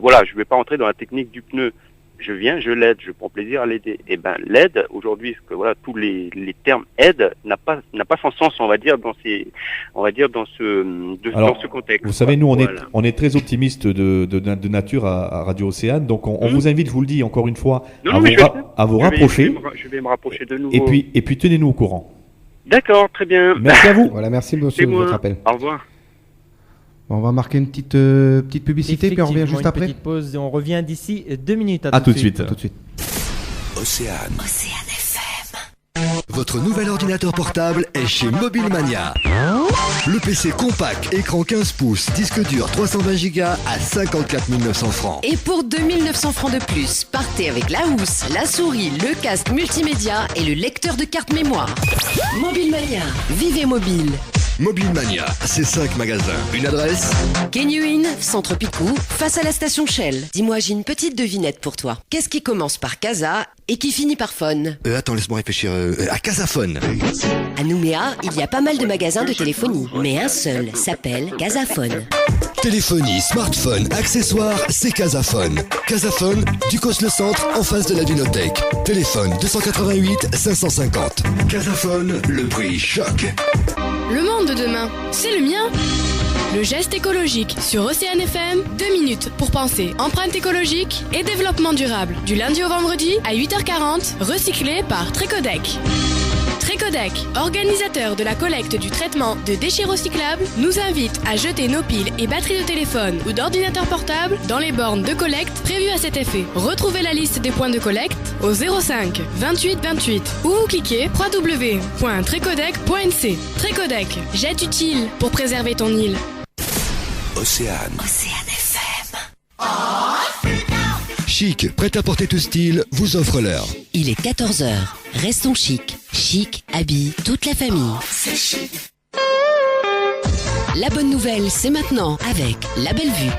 Voilà, je vais pas entrer dans la technique du pneu. Je viens, je l'aide, je prends plaisir à l'aider. Et l'aide aujourd'hui, parce que voilà, tous les termes aide n'a pas son sens, on va dire dans ce contexte. Vous savez, nous on est très optimistes de nature à Radio Océane, donc on vous invite, je vous le dis encore une fois, à vous rapprocher. Je vais me rapprocher de nouveau. Et puis tenez-nous au courant. D'accord, très bien. Merci à vous. Voilà, merci monsieur de votre appel. Au revoir. On va marquer une petite publicité, puis on revient juste après. Une petite pause et on revient d'ici 2 minutes. À tout de suite. Océane FM. Votre nouvel ordinateur portable est chez Mobile Mania. Le PC compact, écran 15 pouces, disque dur 320 Go à 54 900 francs. Et pour 2 900 francs de plus, partez avec la housse, la souris, le casque multimédia et le lecteur de carte mémoire. Mobile Mania, vivez mobile. Mobile Mania, c'est 5 magasins. Une adresse? Kenyuin, Centre Picou, face à la station Shell. Dis-moi, j'ai une petite devinette pour toi. Qu'est-ce qui commence par Casa et qui finit par Phone? Attends, laisse-moi réfléchir. À Casaphone. À Nouméa, il y a pas mal de magasins de téléphonie, mais un seul s'appelle Casaphone. Téléphonie, smartphone, accessoires, c'est Casaphone. Casaphone, du le centre, en face de la Lunothèque. Téléphone 288 550. Casaphone, le prix choc. Le monde de demain, c'est le mien. Le geste écologique sur Océane FM, 2 minutes pour penser empreinte écologique et développement durable. Du lundi au vendredi à 8h40, recyclé par Trécodec. Trécodec, organisateur de la collecte du traitement de déchets recyclables, nous invite à jeter nos piles et batteries de téléphone ou d'ordinateur portable dans les bornes de collecte prévues à cet effet. Retrouvez la liste des points de collecte au 05 28 28 ou cliquez www.trécodec.nc. Trécodec, jette utile pour préserver ton île. Océane. Océane FM. Chic, prêt à porter tout style, vous offre l'heure. Il est 14h. Restons chic. Chic habille toute la famille. C'est chic. La bonne nouvelle, c'est maintenant avec La Belle Vue.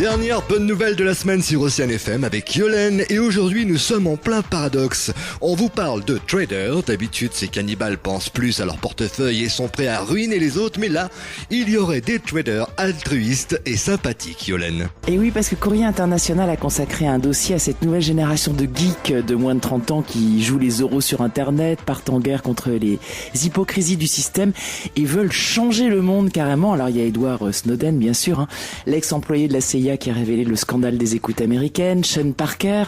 Dernière bonne nouvelle de la semaine sur Océane FM avec Yolène et aujourd'hui nous sommes en plein paradoxe. On vous parle de traders, d'habitude ces cannibales pensent plus à leur portefeuille et sont prêts à ruiner les autres, mais là, il y aurait des traders altruistes et sympathiques, Yolène. Et oui, parce que Courrier International a consacré un dossier à cette nouvelle génération de geeks de moins de 30 ans qui jouent les euros sur Internet, partent en guerre contre les hypocrisies du système et veulent changer le monde carrément. Alors il y a Edward Snowden, bien sûr, l'ex-employé de la CIA CIA qui a révélé le scandale des écoutes américaines, Sean Parker,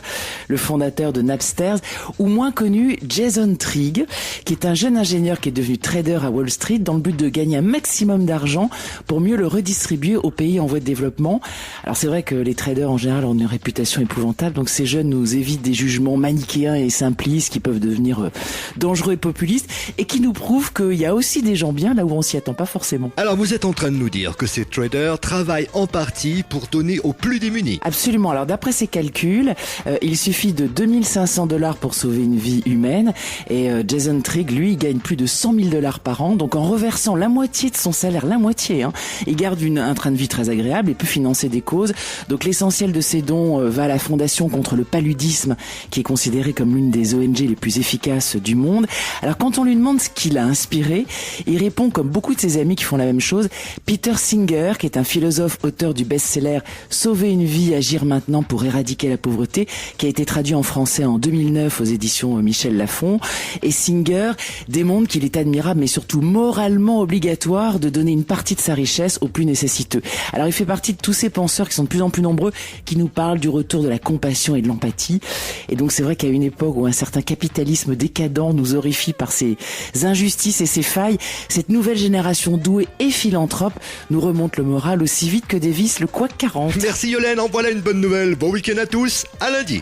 le fondateur de Napster, ou moins connu Jason Trigg, qui est un jeune ingénieur qui est devenu trader à Wall Street dans le but de gagner un maximum d'argent pour mieux le redistribuer aux pays en voie de développement. Alors c'est vrai que les traders en général ont une réputation épouvantable, donc ces jeunes nous évitent des jugements manichéens et simplistes qui peuvent devenir dangereux et populistes, et qui nous prouvent qu'il y a aussi des gens bien là où on s'y attend pas forcément. Alors vous êtes en train de nous dire que ces traders travaillent en partie pour donner aux plus démunis. Absolument. Alors d'après ses calculs, il suffit de $2500 pour sauver une vie humaine, et Jason Trigg, lui, gagne plus de $100,000 par an, donc en reversant la moitié de son salaire, la moitié, il garde un train de vie très agréable et peut financer des causes. Donc l'essentiel de ses dons va à la Fondation contre le paludisme, qui est considérée comme l'une des ONG les plus efficaces du monde. Alors quand on lui demande ce qui l'a inspiré, il répond comme beaucoup de ses amis qui font la même chose. Peter Singer, qui est un philosophe auteur du best-seller Sauver une vie, agir maintenant pour éradiquer la pauvreté, qui a été traduit en français en 2009 aux éditions Michel Lafon. Et Singer démontre qu'il est admirable mais surtout moralement obligatoire de donner une partie de sa richesse aux plus nécessiteux. Alors il fait partie de tous ces penseurs qui sont de plus en plus nombreux, qui nous parlent du retour de la compassion et de l'empathie. Et donc c'est vrai qu'à une époque où un certain capitalisme décadent nous horrifie par ses injustices et ses failles, cette nouvelle génération douée et philanthrope nous remonte le moral aussi vite que Davis le Quack 40. Merci Yolène, en voilà une bonne nouvelle. Bon week-end à tous, à lundi.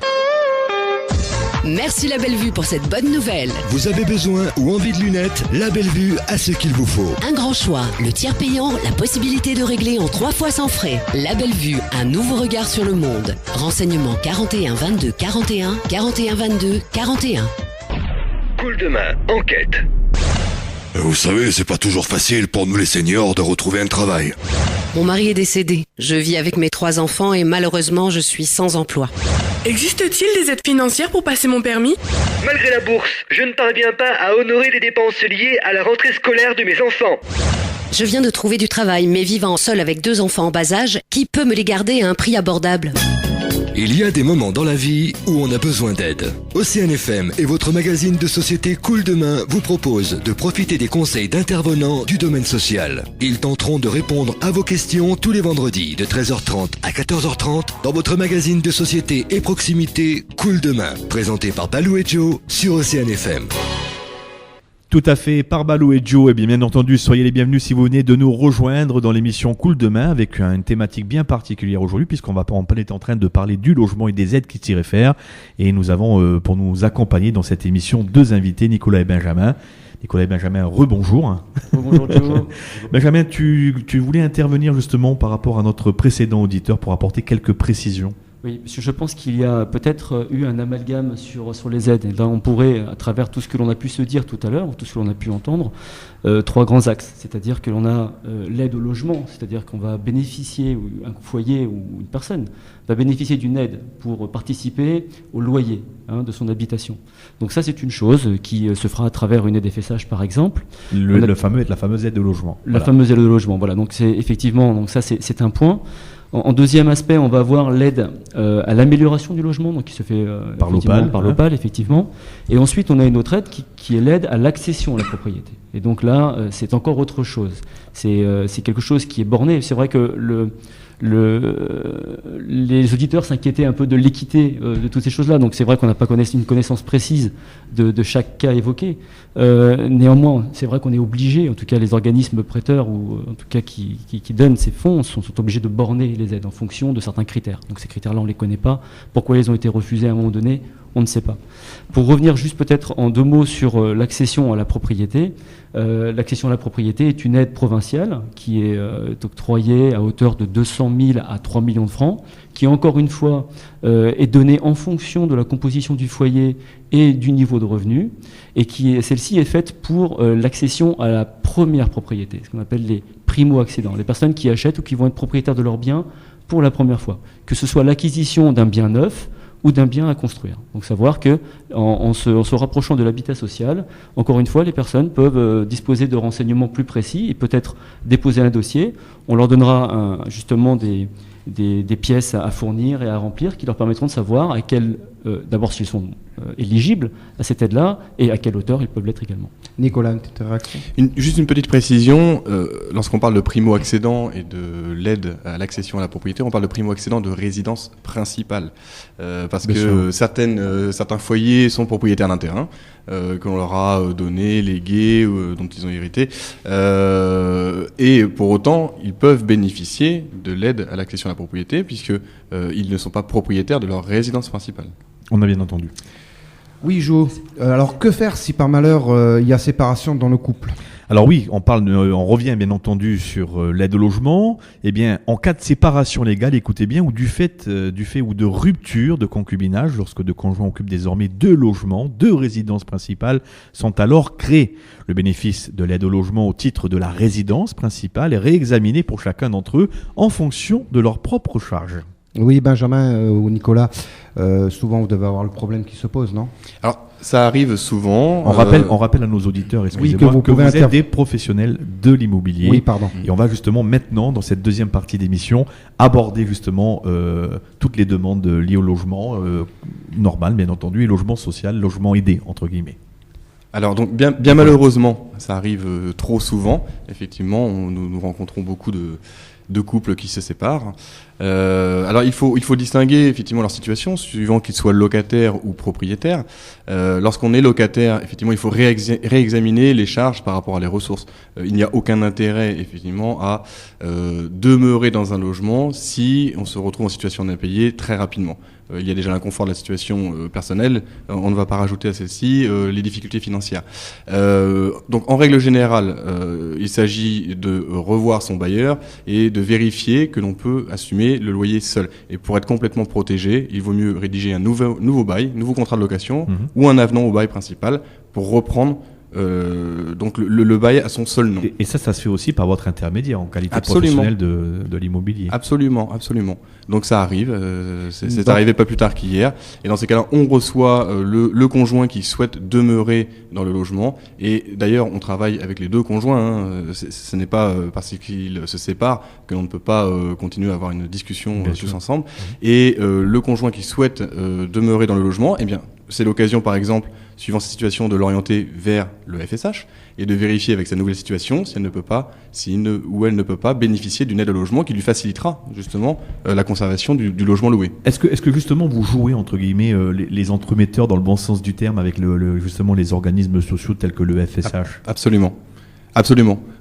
Merci La Belle Vue pour cette bonne nouvelle. Vous avez besoin ou envie de lunettes, La Belle Vue a ce qu'il vous faut. Un grand choix, le tiers payant, la possibilité de régler en 3 fois sans frais. La Belle Vue, un nouveau regard sur le monde. Renseignements 41 22 41 41 22 41. Cool demain, enquête. Vous savez, c'est pas toujours facile pour nous les seniors de retrouver un travail. Mon mari est décédé. Je vis avec mes 3 enfants et malheureusement, je suis sans emploi. Existe-t-il des aides financières pour passer mon permis ? Malgré la bourse, je ne parviens pas à honorer les dépenses liées à la rentrée scolaire de mes enfants. Je viens de trouver du travail, mais vivant seul avec 2 enfants en bas âge, qui peut me les garder à un prix abordable ? Il y a des moments dans la vie où on a besoin d'aide. Océane FM et votre magazine de société Cool Demain vous proposent de profiter des conseils d'intervenants du domaine social. Ils tenteront de répondre à vos questions tous les vendredis de 13h30 à 14h30 dans votre magazine de société et proximité Cool Demain, présenté par Balou et Joe sur Océane FM. Tout à fait, par Balou et Joe, et bien entendu, soyez les bienvenus si vous venez de nous rejoindre dans l'émission Cool Demain avec une thématique bien particulière aujourd'hui, puisqu'on est en train de parler du logement et des aides qui s'y réfèrent. Et nous avons pour nous accompagner dans cette émission 2 invités, Nicolas et Benjamin. Nicolas et Benjamin, rebonjour. Bonjour Joe. Benjamin, tu voulais intervenir justement par rapport à notre précédent auditeur pour apporter quelques précisions. Oui, parce que je pense qu'il y a peut-être eu un amalgame sur les aides. Et là, on pourrait, à travers tout ce que l'on a pu se dire tout à l'heure, tout ce que l'on a pu entendre, 3 grands axes. C'est-à-dire que l'on a l'aide au logement, c'est-à-dire qu'on va bénéficier, ou un foyer ou une personne va bénéficier d'une aide pour participer au loyer de son habitation. Donc ça, c'est une chose qui se fera à travers une aide FSH, par exemple. La fameuse aide au logement. La fameuse aide au logement, voilà. Donc c'est effectivement, donc ça c'est un point. En deuxième aspect, on va avoir l'aide à l'amélioration du logement, donc qui se fait par l'OPAL, effectivement. Et ensuite, on a une autre aide qui est l'aide à l'accession à la propriété. Et donc là, c'est encore autre chose. C'est quelque chose qui est borné. C'est vrai que les auditeurs s'inquiétaient un peu de l'équité de toutes ces choses-là. Donc c'est vrai qu'on n'a pas une connaissance précise de chaque cas évoqué. Néanmoins, c'est vrai qu'on est obligé, en tout cas les organismes prêteurs ou en tout cas qui donnent ces fonds sont obligés de borner les aides en fonction de certains critères. Donc ces critères-là, on ne les connaît pas. Pourquoi ils ont été refusés à un moment donné, on ne sait pas. Pour revenir juste peut-être en 2 mots sur l'accession à la propriété, l'accession à la propriété est une aide provinciale qui est octroyée à hauteur de 200 000 à 3 millions de francs, qui encore une fois est donnée en fonction de la composition du foyer et du niveau de revenu, et celle-ci est faite pour l'accession à la première propriété, ce qu'on appelle les primo-accédants, les personnes qui achètent ou qui vont être propriétaires de leur bien pour la première fois, que ce soit l'acquisition d'un bien neuf ou d'un bien à construire. Donc savoir que en se rapprochant de l'habitat social, encore une fois, les personnes peuvent disposer de renseignements plus précis et peut-être déposer un dossier. On leur donnera justement des pièces à fournir et à remplir qui leur permettront de savoir d'abord s'ils sont éligibles à cette aide-là et à quelle hauteur ils peuvent l'être également. Nicolas, une petite réaction. Juste une petite précision, lorsqu'on parle de primo-accédant et de l'aide à l'accession à la propriété, on parle de primo-accédant de résidence principale. Parce Bien que sûr. certains foyers sont propriétaires d'un terrain que l'on leur a donné, légué, dont ils ont hérité. Et pour autant, ils peuvent bénéficier de l'aide à l'accession à la propriété puisque ils ne sont pas propriétaires de leur résidence principale. On a bien entendu. Oui, Jo. Alors, que faire si par malheur il y a séparation dans le couple? Alors oui, on revient bien entendu sur l'aide au logement. Eh bien, en cas de séparation légale, écoutez bien, ou du fait ou de rupture de concubinage, lorsque deux conjoints occupent désormais 2 logements, 2 résidences principales sont alors créées. Le bénéfice de l'aide au logement au titre de la résidence principale est réexaminé pour chacun d'entre eux en fonction de leurs propres charges. Oui, Benjamin ou Nicolas, souvent vous devez avoir le problème qui se pose, non? Alors, ça arrive souvent. On rappelle à nos auditeurs, excusez-moi, que vous êtes des professionnels de l'immobilier. Oui, pardon. Et on va justement maintenant, dans cette deuxième partie d'émission, aborder justement toutes les demandes liées au logement normal, bien entendu, et logement social, logement aidé, entre guillemets. Alors donc bien malheureusement, ça arrive trop souvent. Effectivement, nous rencontrons beaucoup de couples qui se séparent. Alors il faut distinguer effectivement leur situation, suivant qu'ils soient locataires ou propriétaires. Lorsqu'on est locataire, effectivement, il faut réexaminer les charges par rapport à les ressources. Il n'y a aucun intérêt effectivement à demeurer dans un logement si on se retrouve en situation d'impayé très rapidement. Il y a déjà l'inconfort de la situation personnelle, on ne va pas rajouter à celle-ci les difficultés financières. Donc en règle générale, il s'agit de revoir son bailleur et de vérifier que l'on peut assumer le loyer seul. Et pour être complètement protégé, il vaut mieux rédiger un nouveau bail, nouveau contrat de location ou un avenant au bail principal pour reprendre donc le bail à son seul nom. Et ça se fait aussi par votre intermédiaire en qualité professionnelle de l'immobilier. Absolument. Donc ça arrive, c'est arrivé pas plus tard qu'hier. Et dans ces cas-là, on reçoit le conjoint qui souhaite demeurer dans le logement. Et d'ailleurs, on travaille avec les 2 conjoints. Ce n'est pas parce qu'ils se séparent que l'on ne peut pas continuer à avoir une discussion tous ensemble. Et le conjoint qui souhaite demeurer dans le logement, eh bien, c'est l'occasion, par exemple, suivant sa situation, de l'orienter vers le FSH et de vérifier avec sa nouvelle situation si elle ne peut pas bénéficier d'une aide au logement qui lui facilitera justement la conservation du logement loué. Est-ce que justement vous jouez entre guillemets les entremetteurs dans le bon sens du terme avec justement les organismes sociaux tels que le FSH? Absolument.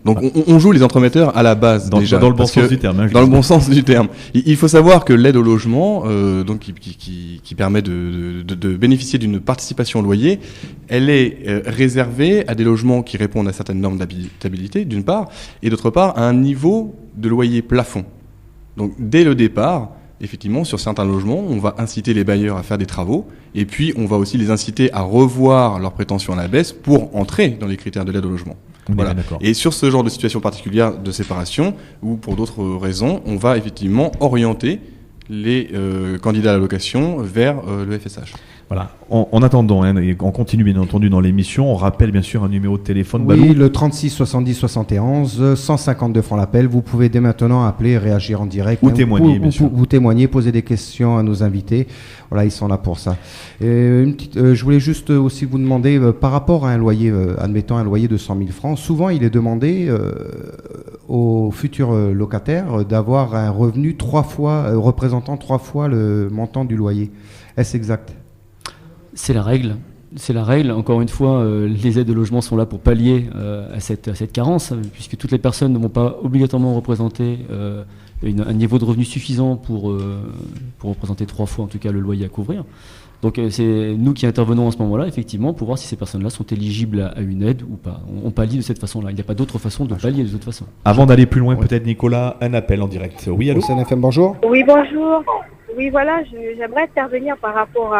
Donc on joue les entremetteurs à la base déjà. Dans le bon sens du terme. Dans le bon sens du terme. Il faut savoir que l'aide au logement, donc qui permet de bénéficier d'une participation au loyer, elle est réservée à des logements qui répondent à certaines normes d'habitabilité, d'une part, et d'autre part à un niveau de loyer plafond. Donc dès le départ, effectivement, sur certains logements, on va inciter les bailleurs à faire des travaux, et puis on va aussi les inciter à revoir leurs prétentions à la baisse pour entrer dans les critères de l'aide au logement. Voilà. Et sur ce genre de situation particulière de séparation, ou pour d'autres raisons, on va effectivement orienter les candidats à la location vers le FSH. Voilà. En attendant, et on continue bien entendu dans l'émission, on rappelle bien sûr un numéro de téléphone. Oui, Balou. le 36 70 71, 152 francs l'appel. Vous pouvez dès maintenant appeler, réagir en direct. Ou témoigner, bien sûr. Vous témoigner, poser des questions à nos invités. Voilà, ils sont là pour ça. Je voulais juste aussi vous demander, par rapport à un loyer, admettons un loyer de 100 000 francs, souvent il est demandé aux futurs locataires d'avoir un revenu représentant 3 fois le montant du loyer. Est-ce exact ? C'est la règle. Encore une fois, les aides de logement sont là pour pallier à cette carence, puisque toutes les personnes ne vont pas obligatoirement représenter un niveau de revenu suffisant pour représenter 3 fois en tout cas le loyer à couvrir. Donc c'est nous qui intervenons en ce moment-là, effectivement, pour voir si ces personnes-là sont éligibles à une aide ou pas. On pallie de cette façon-là. Il n'y a pas d'autre façon de pallier de toute façon. Avant d'aller plus loin, peut-être Nicolas, un appel en direct. Oui, allô ? CNFM, bonjour. Oui, bonjour. Oui, voilà, j'aimerais intervenir par rapport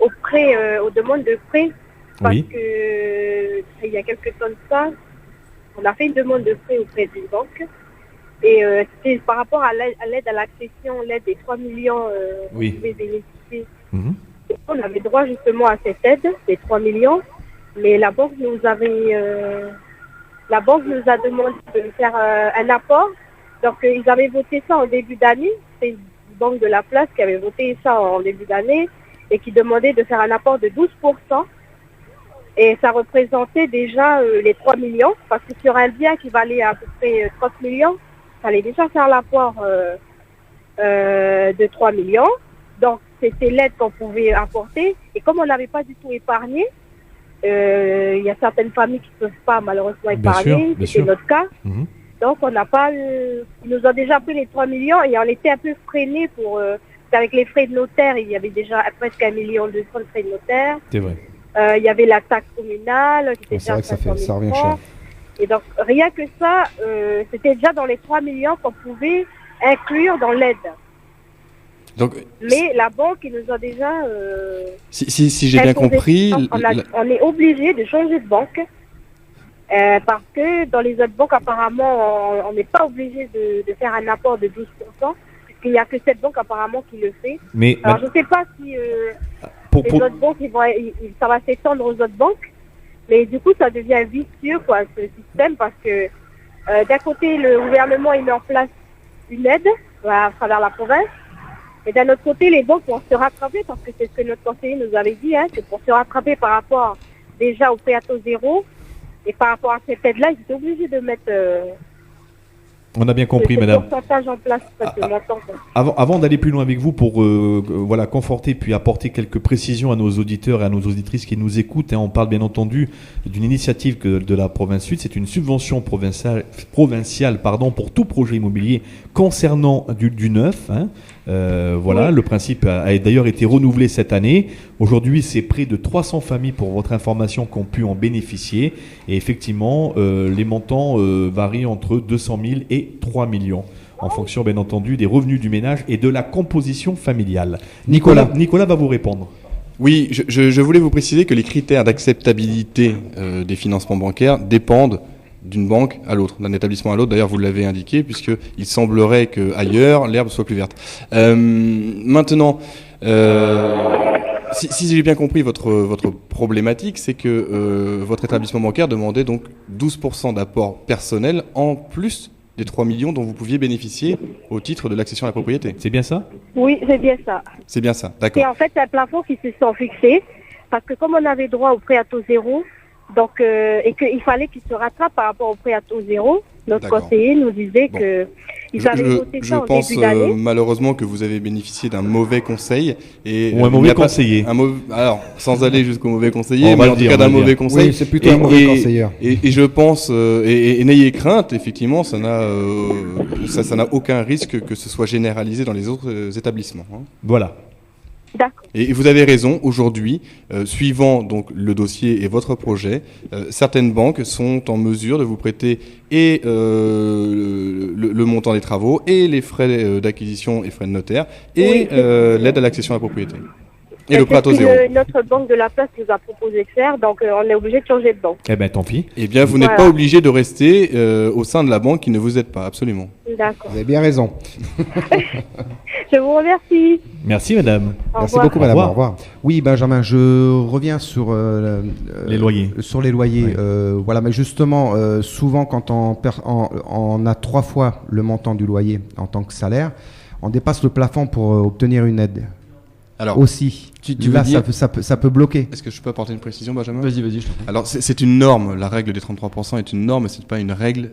aux prêts, aux demandes de prêts, parce que il y a quelques temps de ça, on a fait une demande de prêt auprès d'une banque, et c'était par rapport à l'aide à l'accession, l'aide des 3 millions on pouvait bénéficier. On avait droit justement à cette aide, des 3 millions, mais la banque nous a demandé de faire un apport, donc ils avaient voté ça en début d'année, c'est une banque de la place qui avait voté ça en début d'année. et qui demandait de faire un apport de 12%. Et ça représentait déjà les 3 millions, parce que sur un bien qui valait à peu près 30 millions, il fallait déjà faire l'apport de 3 millions. Donc c'était l'aide qu'on pouvait apporter. Et comme on n'avait pas du tout épargné, il y a certaines familles qui ne peuvent pas malheureusement épargner, c'était notre cas. Donc on n'a pas ils nous ont déjà pris les 3 millions et on était un peu freinés pour avec les frais de notaire, il y avait déjà presque 1,2 million de frais de notaire. C'est vrai. Il y avait la taxe communale qui était C'est vrai que ça revient cher. Et donc rien que ça, c'était déjà dans les 3 millions qu'on pouvait inclure dans l'aide. Donc, mais la banque, ils nous a déjà... si j'ai bien compris... On est obligé de changer de banque parce que dans les autres banques, apparemment, on n'est pas obligé de faire un apport de 12%, puisqu'il n'y a que cette banque apparemment qui le fait. Mais, alors, je ne sais pas si les autres banques, ça va s'étendre aux autres banques, mais du coup, ça devient vicieux, quoi, ce système, parce que d'un côté, le gouvernement il met en place une aide à travers la province, et d'un autre côté, les banques vont se rattraper, parce que c'est ce que notre conseiller nous avait dit, hein, c'est pour se rattraper par rapport déjà au prêt à taux zéro, et par rapport à cette aide-là, ils étaient obligés de mettre on a bien compris, madame. pourcentage en place. Avant d'aller plus loin avec vous pour voilà, conforter puis apporter quelques précisions à nos auditeurs et à nos auditrices qui nous écoutent, hein, on parle bien entendu d'une initiative de la province Sud. C'est une subvention provinciale pour tout projet immobilier concernant du neuf. Hein. Voilà, le principe a d'ailleurs été renouvelé cette année. Aujourd'hui, c'est près de 300 familles, pour votre information, qui ont pu en bénéficier. Et effectivement, les montants varient entre 200 000 et 3 millions, en fonction, bien entendu, des revenus du ménage et de la composition familiale. Nicolas va vous répondre. Oui, je voulais vous préciser que les critères d'acceptabilité des financements bancaires dépendent d'une banque à l'autre, d'un établissement à l'autre. D'ailleurs, vous l'avez indiqué, puisqu'il semblerait qu'ailleurs, l'herbe soit plus verte. Maintenant, si j'ai bien compris votre problématique, c'est que votre établissement bancaire demandait donc 12% d'apport personnel en plus des 3 millions dont vous pouviez bénéficier au titre de l'accession à la propriété. C'est bien ça ? Oui, c'est bien ça. C'est bien ça, d'accord. Et en fait, c'est un plafond qui se sont fixés, parce que comme on avait droit au prêt à taux zéro, donc, et qu'il fallait qu'ils se rattrapent par rapport au prêt à taux zéro, notre conseiller nous disait que ils avaient voté ça en début d'année. Je pense malheureusement que vous avez bénéficié d'un mauvais conseil. Ou un mauvais conseiller. Alors, sans aller jusqu'au mauvais conseiller, mais en tout cas d'un mauvais conseil. Oui, c'est plutôt un mauvais conseiller. Et je pense, et n'ayez crainte, effectivement, ça n'a aucun risque que ce soit généralisé dans les autres établissements. Hein. Voilà. Et vous avez raison, aujourd'hui, suivant donc le dossier et votre projet, certaines banques sont en mesure de vous prêter et le montant des travaux, et les frais d'acquisition et frais de notaire, et l'aide à l'accession à la propriété. Et le prêt à taux zéro. Notre banque de la place nous a proposé de faire, donc on est obligé de changer de banque. Eh bien, tant pis. Eh bien, vous n'êtes pas obligé de rester au sein de la banque qui ne vous aide pas, absolument. D'accord. Vous avez bien raison. Je vous remercie. Merci, madame. Merci beaucoup, madame. Au revoir. Oui, Benjamin, je reviens sur les loyers. Sur les loyers. Oui. Voilà, mais justement, souvent, quand on a 3 fois le montant du loyer en tant que salaire, on dépasse le plafond pour obtenir une aide. Alors, aussi, là, ça peut bloquer. Est-ce que je peux apporter une précision, Benjamin ? Vas-y. Alors, c'est une norme. La règle des 33% est une norme, mais c'est pas une règle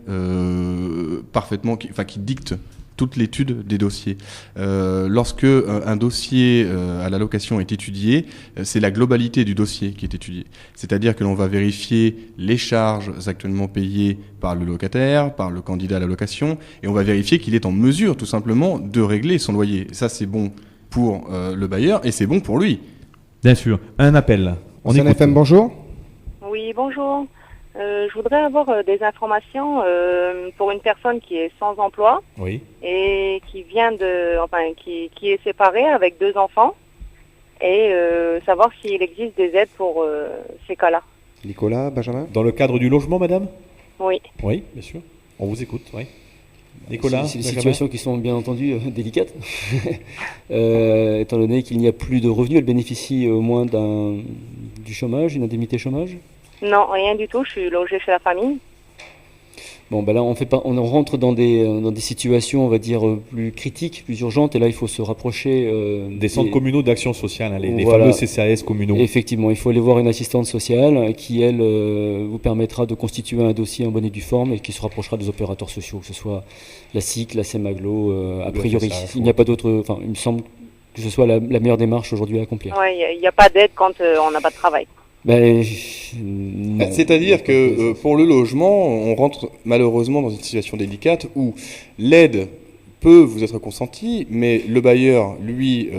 parfaitement, qui dicte toute l'étude des dossiers. Lorsque un dossier à la location est étudié, c'est la globalité du dossier qui est étudiée. C'est-à-dire que l'on va vérifier les charges actuellement payées par le locataire, par le candidat à la location, et on va vérifier qu'il est en mesure, tout simplement, de régler son loyer. Ça, c'est bon pour le bailleur et c'est bon pour lui. Bien sûr. Un appel. On écoute. FM, bonjour. Oui, bonjour. Je voudrais avoir des informations pour une personne qui est sans emploi et qui vient qui est séparée avec 2 enfants et savoir s'il existe des aides pour ces cas-là. Nicolas, Benjamin. Dans le cadre du logement, madame ? Oui. Oui, bien sûr. On vous écoute, oui. Nicolas, c'est des situations qui sont bien entendu délicates. Étant donné qu'il n'y a plus de revenus, elle bénéficie au moins du chômage, une indemnité chômage ? Non, rien du tout. Je suis logée chez la famille. Bon, ben là, on rentre dans des situations, on va dire, plus critiques, plus urgentes, et là, il faut se rapprocher des centres communaux d'action sociale, hein, les fameux CCAS communaux. Effectivement, il faut aller voir une assistante sociale qui, elle, vous permettra de constituer un dossier en bonne et due forme et qui se rapprochera des opérateurs sociaux, que ce soit la SIC, la CEMAGLO, a priori. Il n'y a pas d'autre. Enfin, il me semble que ce soit la meilleure démarche aujourd'hui à accomplir. Ouais, il n'y a pas d'aide quand on n'a pas de travail. C'est-à-dire que pour le logement, on rentre malheureusement dans une situation délicate où l'aide peut vous être consentie, mais le bailleur, lui,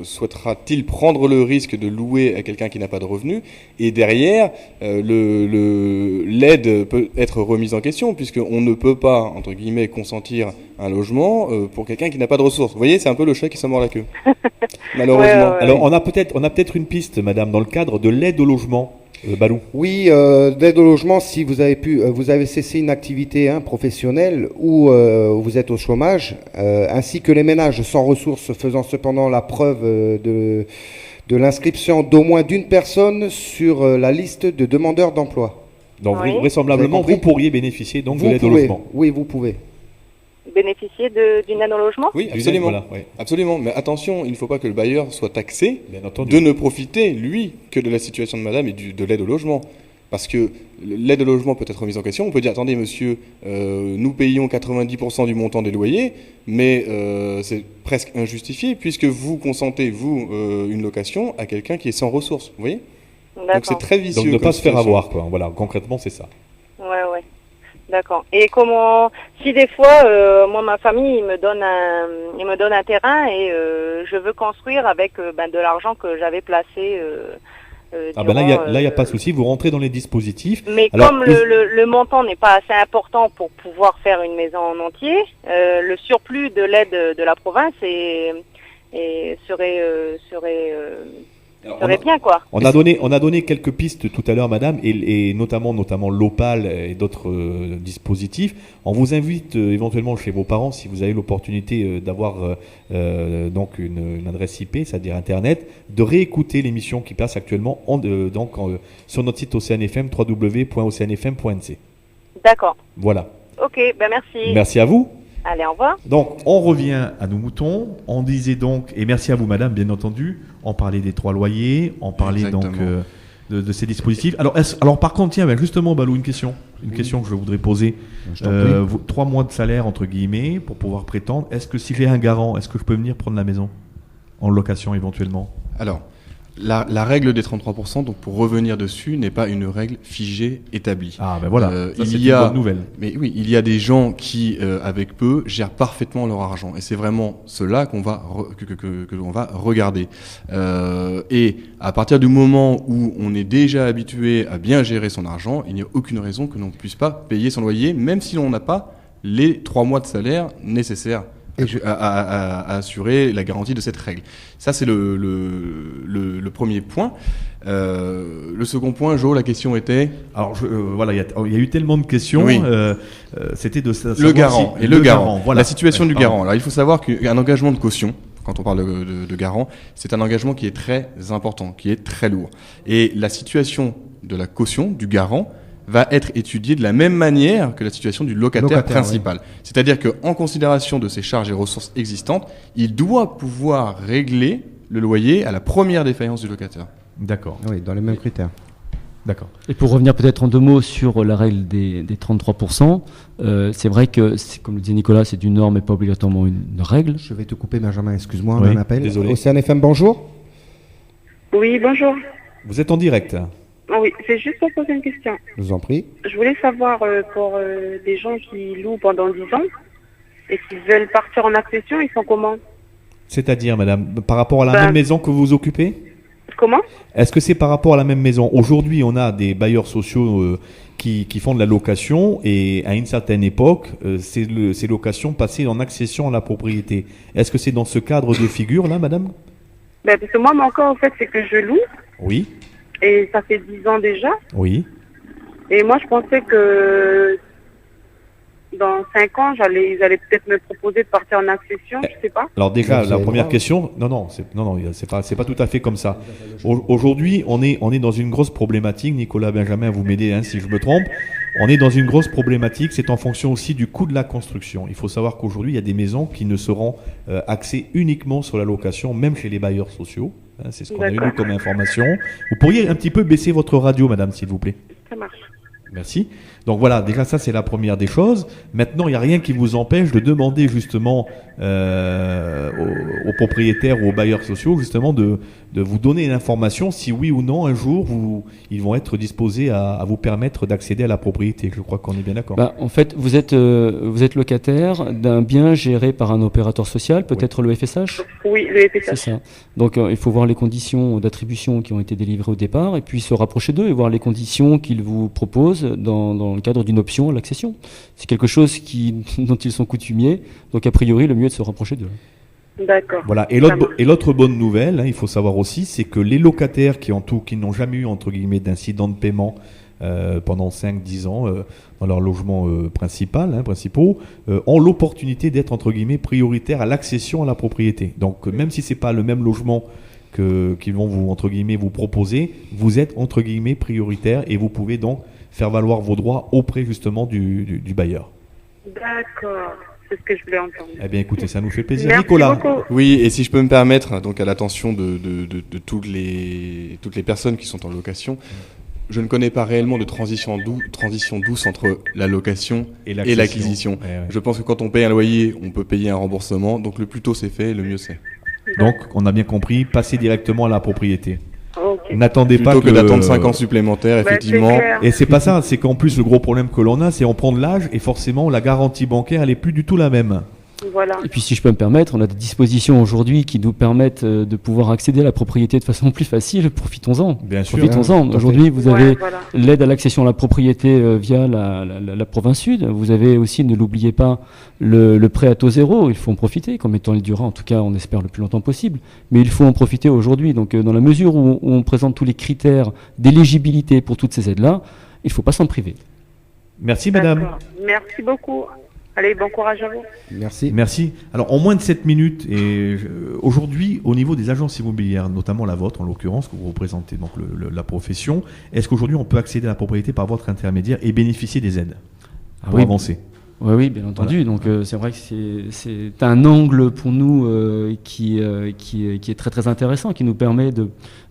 souhaitera-t-il prendre le risque de louer à quelqu'un qui n'a pas de revenus, et derrière, l'aide peut être remise en question, puisqu'on ne peut pas, entre guillemets, consentir un logement pour quelqu'un qui n'a pas de ressources. Vous voyez, c'est un peu le chat qui se mord la queue. Malheureusement. Ouais. Alors, on a peut-être une piste, madame, dans le cadre de l'aide au logement. Balou. Oui, d'aide au logement, si vous avez cessé une activité professionnelle ou vous êtes au chômage, ainsi que les ménages sans ressources faisant cependant la preuve de l'inscription d'au moins d'une personne sur la liste de demandeurs d'emploi. Donc vraisemblablement, vous pourriez bénéficier donc de l'aide au logement. Oui, vous pouvez. Bénéficier d'une aide au logement ? Oui, absolument. Absolument. Mais attention, il ne faut pas que le bailleur soit taxé de ne profiter, lui, que de la situation de madame et de l'aide au logement. Parce que l'aide au logement peut être remise en question. On peut dire, attendez monsieur, nous payons 90% du montant des loyers, mais c'est presque injustifié puisque vous consentez, vous, une location à quelqu'un qui est sans ressources. Vous voyez ? Donc c'est très vicieux. Donc ne pas se faire avoir, quoi. Voilà, concrètement, c'est ça. Ouais. D'accord. Et comment, si des fois, moi, ma famille, il me donne un terrain et je veux construire avec de l'argent que j'avais placé. Là, il n'y a pas de souci. Vous rentrez dans les dispositifs. Mais alors, comme le montant n'est pas assez important pour pouvoir faire une maison en entier, le surplus de l'aide de la province serait bien, quoi. On a donné quelques pistes tout à l'heure, madame, et notamment l'Opal et d'autres dispositifs. On vous invite éventuellement chez vos parents, si vous avez l'opportunité d'avoir donc une adresse IP, c'est-à-dire Internet, de réécouter l'émission qui passe actuellement sur notre site OCNFM, www.ocnfm.nc. D'accord. Voilà. Ok, merci. Merci à vous. Allez, au revoir. Donc, on revient à nos moutons. On disait donc, et merci à vous, madame, bien entendu, on parlait des 3 loyers, on parlait donc de ces dispositifs. Alors par contre, tiens, justement, Balou, une question que je voudrais poser. 3 mois de salaire, entre guillemets, pour pouvoir prétendre. Est-ce que si j'ai un garant, est-ce que je peux venir prendre la maison en location éventuellement ? Alors, la règle des 33%, donc pour revenir dessus, n'est pas une règle figée, établie. Ah ben voilà, ça, c'est une bonne nouvelle. Mais oui, il y a des gens qui, avec peu, gèrent parfaitement leur argent. Et c'est vraiment cela qu'on va regarder. Et à partir du moment où on est déjà habitué à bien gérer son argent, il n'y a aucune raison que l'on ne puisse pas payer son loyer, même si l'on n'a pas les 3 mois de salaire nécessaires à assurer la garantie de cette règle. Ça, c'est le premier point. Le second point, Jo, la question était... Alors, voilà, il y a eu tellement de questions. Oui. C'était de savoir le garant. Si, le garant. Voilà. La situation du garant. Alors, il faut savoir qu'un engagement de caution, quand on parle de garant, c'est un engagement qui est très important, qui est très lourd. Et la situation de la caution, du garant, va être étudiée de la même manière que la situation du locataire principal. Oui. C'est-à-dire qu'en considération de ses charges et ressources existantes, il doit pouvoir régler le loyer à la première défaillance du locataire. D'accord. Oui, dans les mêmes critères. D'accord. Et pour revenir peut-être en 2 mots sur la règle des 33%, c'est vrai que, comme le disait Nicolas, c'est une norme et pas obligatoirement une règle. Je vais te couper, Benjamin, excuse-moi, oui, on a un appel. Désolé. OCNFM, bonjour. Oui, bonjour. Vous êtes en direct. Oui, c'est juste pour poser une question. Je vous en prie. Je voulais savoir pour des gens qui louent pendant 10 ans et qui veulent partir en accession, ils sont comment ? C'est-à-dire, madame, par rapport à la même maison que vous occupez ? Comment ? Est-ce que c'est par rapport à la même maison ? Aujourd'hui, on a des bailleurs sociaux qui font de la location et à une certaine époque, ces locations passaient en accession à la propriété. Est-ce que c'est dans ce cadre de figure, là, madame ? Parce que moi, mon cas, en fait, c'est que je loue. Oui. Et ça fait 10 ans déjà. Oui. Et moi, je pensais que dans 5 ans, ils allaient peut-être me proposer de partir en accession, je sais pas. Alors déjà, la première question, non, c'est pas tout à fait comme ça. Aujourd'hui, on est dans une grosse problématique. Nicolas, Benjamin, vous m'aidez si je me trompe. On est dans une grosse problématique, c'est en fonction aussi du coût de la construction. Il faut savoir qu'aujourd'hui, il y a des maisons qui ne seront axées uniquement sur la location, même chez les bailleurs sociaux. C'est ce qu'on a eu nous comme information. Vous pourriez un petit peu baisser votre radio, madame, s'il vous plaît. Ça marche. Merci. Donc voilà, déjà ça c'est la première des choses. Maintenant, il n'y a rien qui vous empêche de demander justement aux propriétaires ou aux bailleurs sociaux justement de vous donner l'information si oui ou non un jour ils vont être disposés à vous permettre d'accéder à la propriété. Je crois qu'on est bien d'accord. En fait, vous êtes locataire d'un bien géré par un opérateur social, peut-être le FSH ? Oui, le FSH. C'est ça. Donc il faut voir les conditions d'attribution qui ont été délivrées au départ et puis se rapprocher d'eux et voir les conditions qu'ils vous proposent dans le cadre d'une option à l'accession. C'est quelque chose dont ils sont coutumiers, donc a priori le mieux est de se rapprocher d'eux. D'accord. Voilà. Et l'autre bonne nouvelle, il faut savoir aussi, c'est que les locataires qui n'ont jamais eu entre guillemets d'incident de paiement pendant 5-10 ans dans leur logement principaux, ont l'opportunité d'être entre guillemets prioritaires à l'accession à la propriété. Donc même si c'est pas le même logement qu'ils vont vous entre guillemets vous proposer, vous êtes entre guillemets prioritaire et vous pouvez donc faire valoir vos droits auprès justement du bailleur. D'accord, c'est ce que je voulais entendre. Eh bien écoutez, ça nous fait plaisir. Merci Nicolas. beaucoup. Oui, et si je peux me permettre, donc à l'attention de toutes les personnes qui sont en location, je ne connais pas réellement de transition douce entre la location et l'acquisition. Ouais. Je pense que quand on paye un loyer, on peut payer un remboursement, donc le plus tôt c'est fait, le mieux c'est. Donc on a bien compris, passez directement à la propriété. Okay. N'attendez pas que d'attendre 5 ans supplémentaires, effectivement. Et c'est pas ça, c'est qu'en plus le gros problème que l'on a, c'est on prend de l'âge et forcément la garantie bancaire elle est plus du tout la même. Voilà. Et puis si je peux me permettre, on a des dispositions aujourd'hui qui nous permettent de pouvoir accéder à la propriété de façon plus facile, profitons-en. Bien sûr. Profitons-en. Aujourd'hui, vous avez l'aide à l'accession à la propriété via la province sud. Vous avez aussi, ne l'oubliez pas, le prêt à taux zéro. Il faut en profiter, comme étant il durera, en tout cas on espère le plus longtemps possible. Mais il faut en profiter aujourd'hui. Donc dans la mesure où on présente tous les critères d'éligibilité pour toutes ces aides-là, il ne faut pas s'en priver. Merci madame. Merci beaucoup. Allez, bon courage à vous. Merci. Alors, en moins de 7 minutes, et aujourd'hui, au niveau des agences immobilières, notamment la vôtre, en l'occurrence, que vous représentez donc la profession, est-ce qu'aujourd'hui, on peut accéder à la propriété par votre intermédiaire et bénéficier des aides pour avancer ? Oui, bien entendu. Voilà. Donc c'est vrai que c'est un angle pour nous qui est très très intéressant, qui nous permet de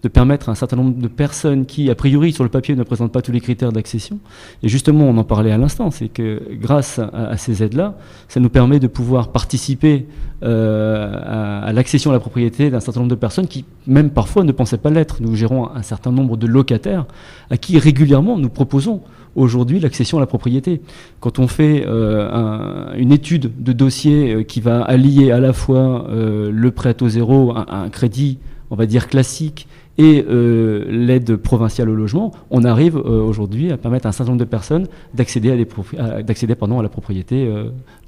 permettre à un certain nombre de personnes qui, a priori, sur le papier, ne présentent pas tous les critères d'accession. Et justement, on en parlait à l'instant, c'est que grâce à ces aides-là, ça nous permet de pouvoir participer à l'accession à la propriété d'un certain nombre de personnes qui, même parfois, ne pensaient pas l'être. Nous gérons un certain nombre de locataires à qui régulièrement nous proposons aujourd'hui l'accession à la propriété. Quand on fait une étude de dossier qui va allier à la fois le prêt à taux zéro, un crédit, on va dire classique, et l'aide provinciale au logement, on arrive aujourd'hui à permettre à un certain nombre de personnes d'accéder à la propriété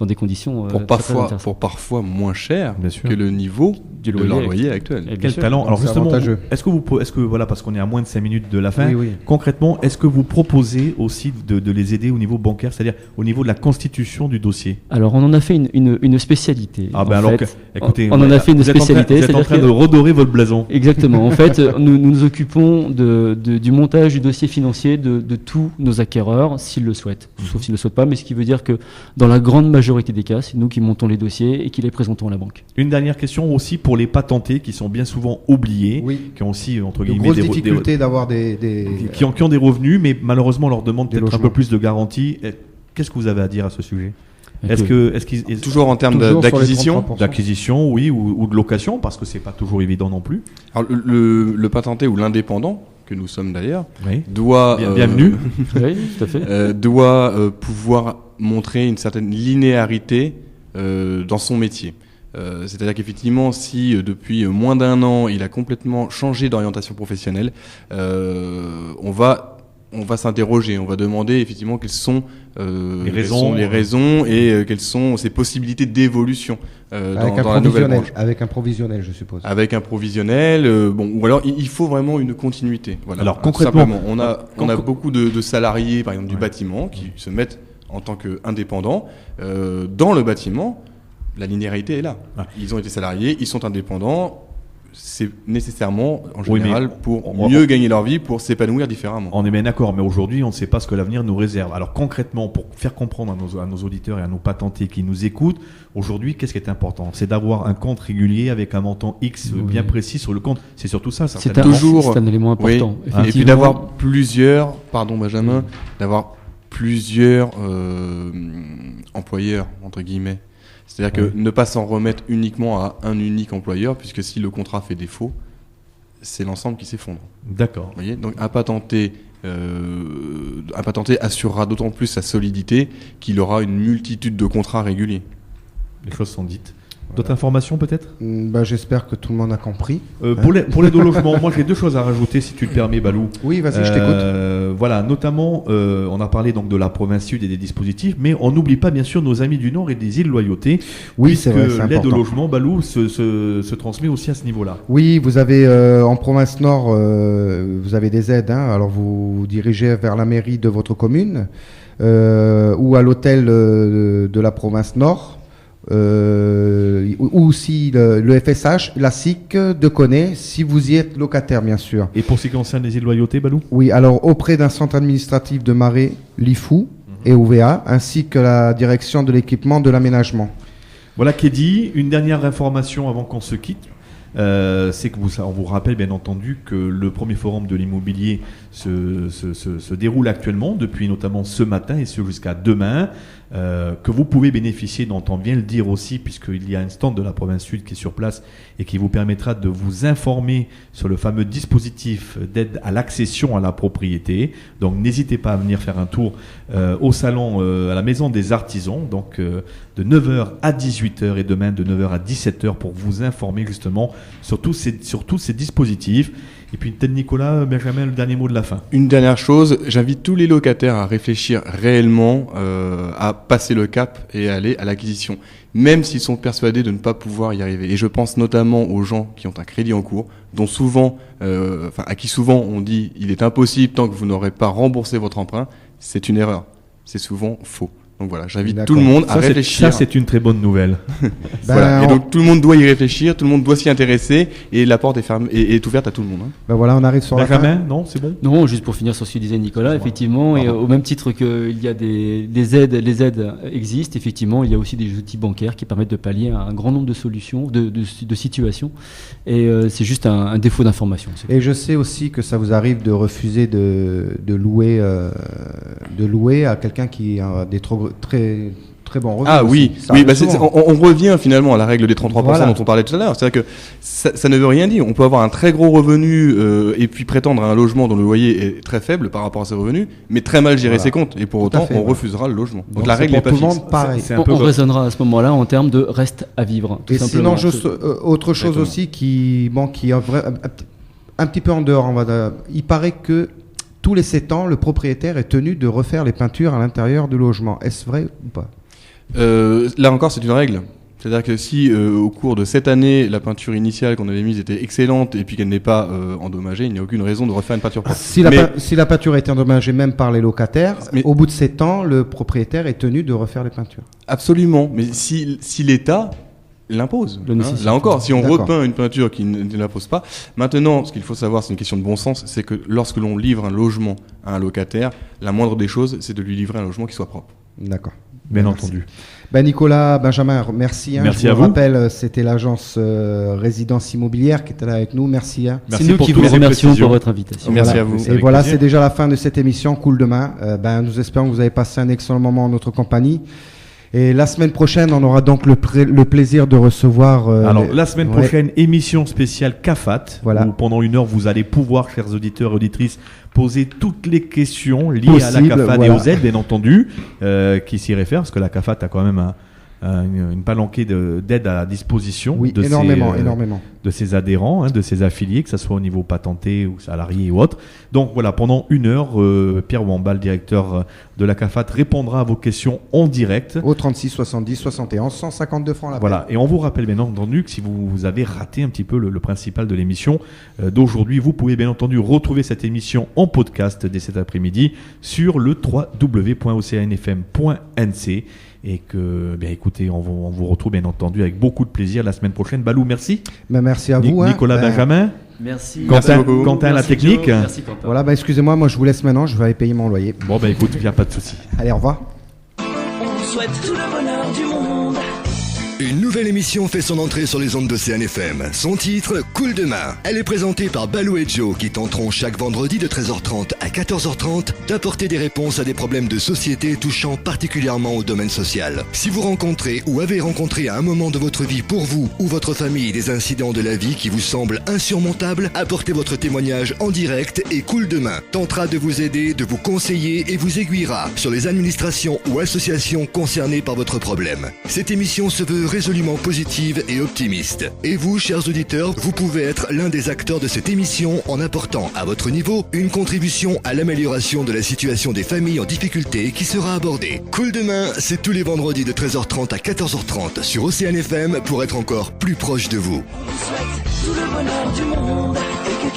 dans des conditions pour parfois moins cher que le niveau de leur loyer actuel. Quel talent. Alors justement, est-ce que voilà, parce qu'on est à moins de 5 minutes de la fin, concrètement, est-ce que vous proposez aussi de les aider au niveau bancaire, c'est-à-dire au niveau de la constitution du dossier ? Alors on en a fait une spécialité. Écoutez, on en a fait une spécialité. Vous êtes en train de redorer votre blason. Exactement. En fait, nous nous occupons du montage du dossier financier de tous nos acquéreurs, s'ils le souhaitent. Sauf s'ils ne le souhaitent pas, mais ce qui veut dire que dans la grande majorité des cas, c'est nous qui montons les dossiers et qui les présentons à la banque. Une dernière question aussi pour les patentés qui sont bien souvent oubliés, qui ont aussi, entre guillemets, des difficultés d'avoir qui ont des revenus, mais malheureusement on leur demande peut-être un peu plus de garantie. Qu'est-ce que vous avez à dire à ce sujet ? Toujours en termes d'acquisition, oui, ou de location, parce que c'est pas toujours évident non plus. Alors le patenté ou l'indépendant, que nous sommes d'ailleurs, doit bienvenue, tout à fait. Doit pouvoir montrer une certaine linéarité dans son métier. C'est-à-dire qu'effectivement, si depuis moins d'1 an, il a complètement changé d'orientation professionnelle, on va s'interroger, on va demander effectivement quelles sont les raisons et quelles sont ses possibilités d'évolution dans la nouvelle branche. Avec un provisionnel, je suppose. Avec un provisionnel, ou alors il faut vraiment une continuité. Voilà. Alors concrètement, on a beaucoup de salariés, par exemple du bâtiment, qui se mettent en tant qu'indépendants dans le bâtiment. La linéarité est là. Ils ont été salariés, ils sont indépendants. c'est nécessairement, en général, pour mieux gagner leur vie, pour s'épanouir différemment. On est bien d'accord, mais aujourd'hui, on ne sait pas ce que l'avenir nous réserve. Alors concrètement, pour faire comprendre à nos auditeurs et à nos patentés qui nous écoutent, aujourd'hui, qu'est-ce qui est important ? C'est d'avoir un compte régulier avec un montant X bien précis sur le compte. C'est surtout ça. C'est un élément important. Et puis d'avoir plusieurs, pardon Benjamin, d'avoir plusieurs employeurs, entre guillemets. C'est-à-dire que ne pas s'en remettre uniquement à un unique employeur, puisque si le contrat fait défaut, c'est l'ensemble qui s'effondre. D'accord. Vous voyez, donc un patenté assurera d'autant plus sa solidité qu'il aura une multitude de contrats réguliers. Les choses sont dites. D'autres informations peut-être ? J'espère que tout le monde a compris. Pour l'aide au logement, moi j'ai 2 choses à rajouter si tu le permets, Balou. Oui, vas-y, je t'écoute. Voilà, notamment, on a parlé donc de la province sud et des dispositifs, mais on n'oublie pas bien sûr nos amis du Nord et des îles Loyauté, puisque l'aide au logement, Balou, se transmet aussi à ce niveau-là. Oui, vous avez en province Nord, vous avez des aides. Alors vous vous dirigez vers la mairie de votre commune ou à l'hôtel de la province Nord. Ou aussi le FSH, la SIC de Conet, si vous y êtes locataire bien sûr. Et pour ce qui concerne les îles Loyauté, Balou ? Oui, alors auprès d'un centre administratif de Marais, l'IFU et OVA, ainsi que la direction de l'équipement de l'aménagement. Voilà qui est dit. Une dernière information avant qu'on se quitte. C'est que on vous rappelle bien entendu que le premier forum de l'immobilier se déroule actuellement depuis notamment ce matin et ce jusqu'à demain, que vous pouvez bénéficier, dont on vient le dire aussi, puisqu'il y a un stand de la province sud qui est sur place et qui vous permettra de vous informer sur le fameux dispositif d'aide à l'accession à la propriété. Donc n'hésitez pas à venir faire un tour au salon, à la maison des artisans, donc de 9h à 18h et demain de 9h à 17h pour vous informer justement sur tous ces dispositifs. Et puis peut-être Nicolas, Benjamin, le dernier mot de la fin. Une dernière chose, j'invite tous les locataires à réfléchir réellement à passer le cap et à aller à l'acquisition, même s'ils sont persuadés de ne pas pouvoir y arriver. Et je pense notamment aux gens qui ont un crédit en cours, dont souvent, à qui souvent on dit il est impossible tant que vous n'aurez pas remboursé votre emprunt. C'est une erreur. C'est souvent faux. Donc voilà, j'invite tout le monde à réfléchir. Ça, c'est une très bonne nouvelle. Voilà. Et donc tout le monde doit y réfléchir, tout le monde doit s'y intéresser, et la porte est ouverte à tout le monde. Voilà, on arrive sur la fin. Non, c'est bon. Non, juste pour finir sur ce que disait Nicolas, effectivement, et au même titre qu'il y a des aides, les aides existent, effectivement, il y a aussi des outils bancaires qui permettent de pallier à un grand nombre de solutions, de situations, et c'est juste un défaut d'information. Et je sais aussi que ça vous arrive de refuser de louer à quelqu'un qui a des très bon revenus. Ah oui, on revient finalement à la règle des 33% dont on parlait tout à l'heure. C'est-à-dire que ça ne veut rien dire. On peut avoir un très gros revenu et puis prétendre à un logement dont le loyer est très faible par rapport à ses revenus, mais très mal gérer ses comptes. Et pour autant, on refusera le logement. Donc la règle n'est pas fixe. On raisonnera à ce moment-là en termes de reste à vivre. Et sinon, autre chose aussi qui est un petit peu en dehors. Il paraît que tous les 7 ans, le propriétaire est tenu de refaire les peintures à l'intérieur du logement. Est-ce vrai ou pas ? Là encore, c'est une règle. C'est-à-dire que si au cours de cette année, la peinture initiale qu'on avait mise était excellente et puis qu'elle n'est pas endommagée, il n'y a aucune raison de refaire une peinture propre. Si la peinture a été endommagée même par les locataires, au bout de 7 ans, le propriétaire est tenu de refaire les peintures. Absolument. Mais si l'État l'impose. Là encore, si on repeint une peinture qui ne l'impose pas. Maintenant, ce qu'il faut savoir, c'est une question de bon sens, c'est que lorsque l'on livre un logement à un locataire, la moindre des choses, c'est de lui livrer un logement qui soit propre. D'accord. Bien entendu. Nicolas, Benjamin, merci. Merci je à vous rappelle, c'était l'agence Résidence Immobilière qui était là avec nous. Merci. C'est nous qui vous remercions pour votre invitation. Merci à vous. Et voilà, c'est déjà la fin de cette émission Cool Demain. Nous espérons que vous avez passé un excellent moment en notre compagnie. Et la semaine prochaine, on aura donc le plaisir de recevoir... la semaine prochaine, émission spéciale CAFAT, où pendant 1 heure, vous allez pouvoir, chers auditeurs et auditrices, poser toutes les questions liées à la CAFAT et aux aides, bien entendu, qui s'y réfèrent, parce que la CAFAT a quand même une palanquée d'aide à disposition de ses adhérents, de ses affiliés, que ce soit au niveau patenté ou salarié ou autre. Donc voilà, pendant 1 heure, Pierre Wambal, directeur de la CAFAT, répondra à vos questions en direct. Au 36 70 71 152 francs l'appel. Voilà, et on vous rappelle bien entendu que si vous avez raté un petit peu le principal de l'émission d'aujourd'hui, vous pouvez bien entendu retrouver cette émission en podcast dès cet après-midi sur le www.oceanfm.nc. Et que, bien écoutez, on vous retrouve bien entendu avec beaucoup de plaisir la semaine prochaine. Balou, merci. Merci à vous. Nicolas Benjamin. Merci. Quentin la technique. Merci, Quentin. Voilà, excusez-moi, moi je vous laisse maintenant, je vais aller payer mon loyer. Bon, écoute, il n'y a pas de souci. Allez, au revoir. On souhaite tout le bonheur du monde. Une nouvelle émission fait son entrée sur les ondes d'Océane FM. Son titre, Cool Demain. Elle est présentée par Balou et Joe qui tenteront chaque vendredi de 13h30 à 14h30 d'apporter des réponses à des problèmes de société touchant particulièrement au domaine social. Si vous rencontrez ou avez rencontré à un moment de votre vie pour vous ou votre famille des incidents de la vie qui vous semblent insurmontables, apportez votre témoignage en direct et Cool Demain tentera de vous aider, de vous conseiller et vous aiguillera sur les administrations ou associations concernées par votre problème. Cette émission se veut résolument positive et optimiste. Et vous, chers auditeurs, vous pouvez être l'un des acteurs de cette émission en apportant à votre niveau une contribution à l'amélioration de la situation des familles en difficulté qui sera abordée. Cool Demain, c'est tous les vendredis de 13h30 à 14h30 sur Océane FM pour être encore plus proche de vous. On souhaite tout le bonheur du monde et que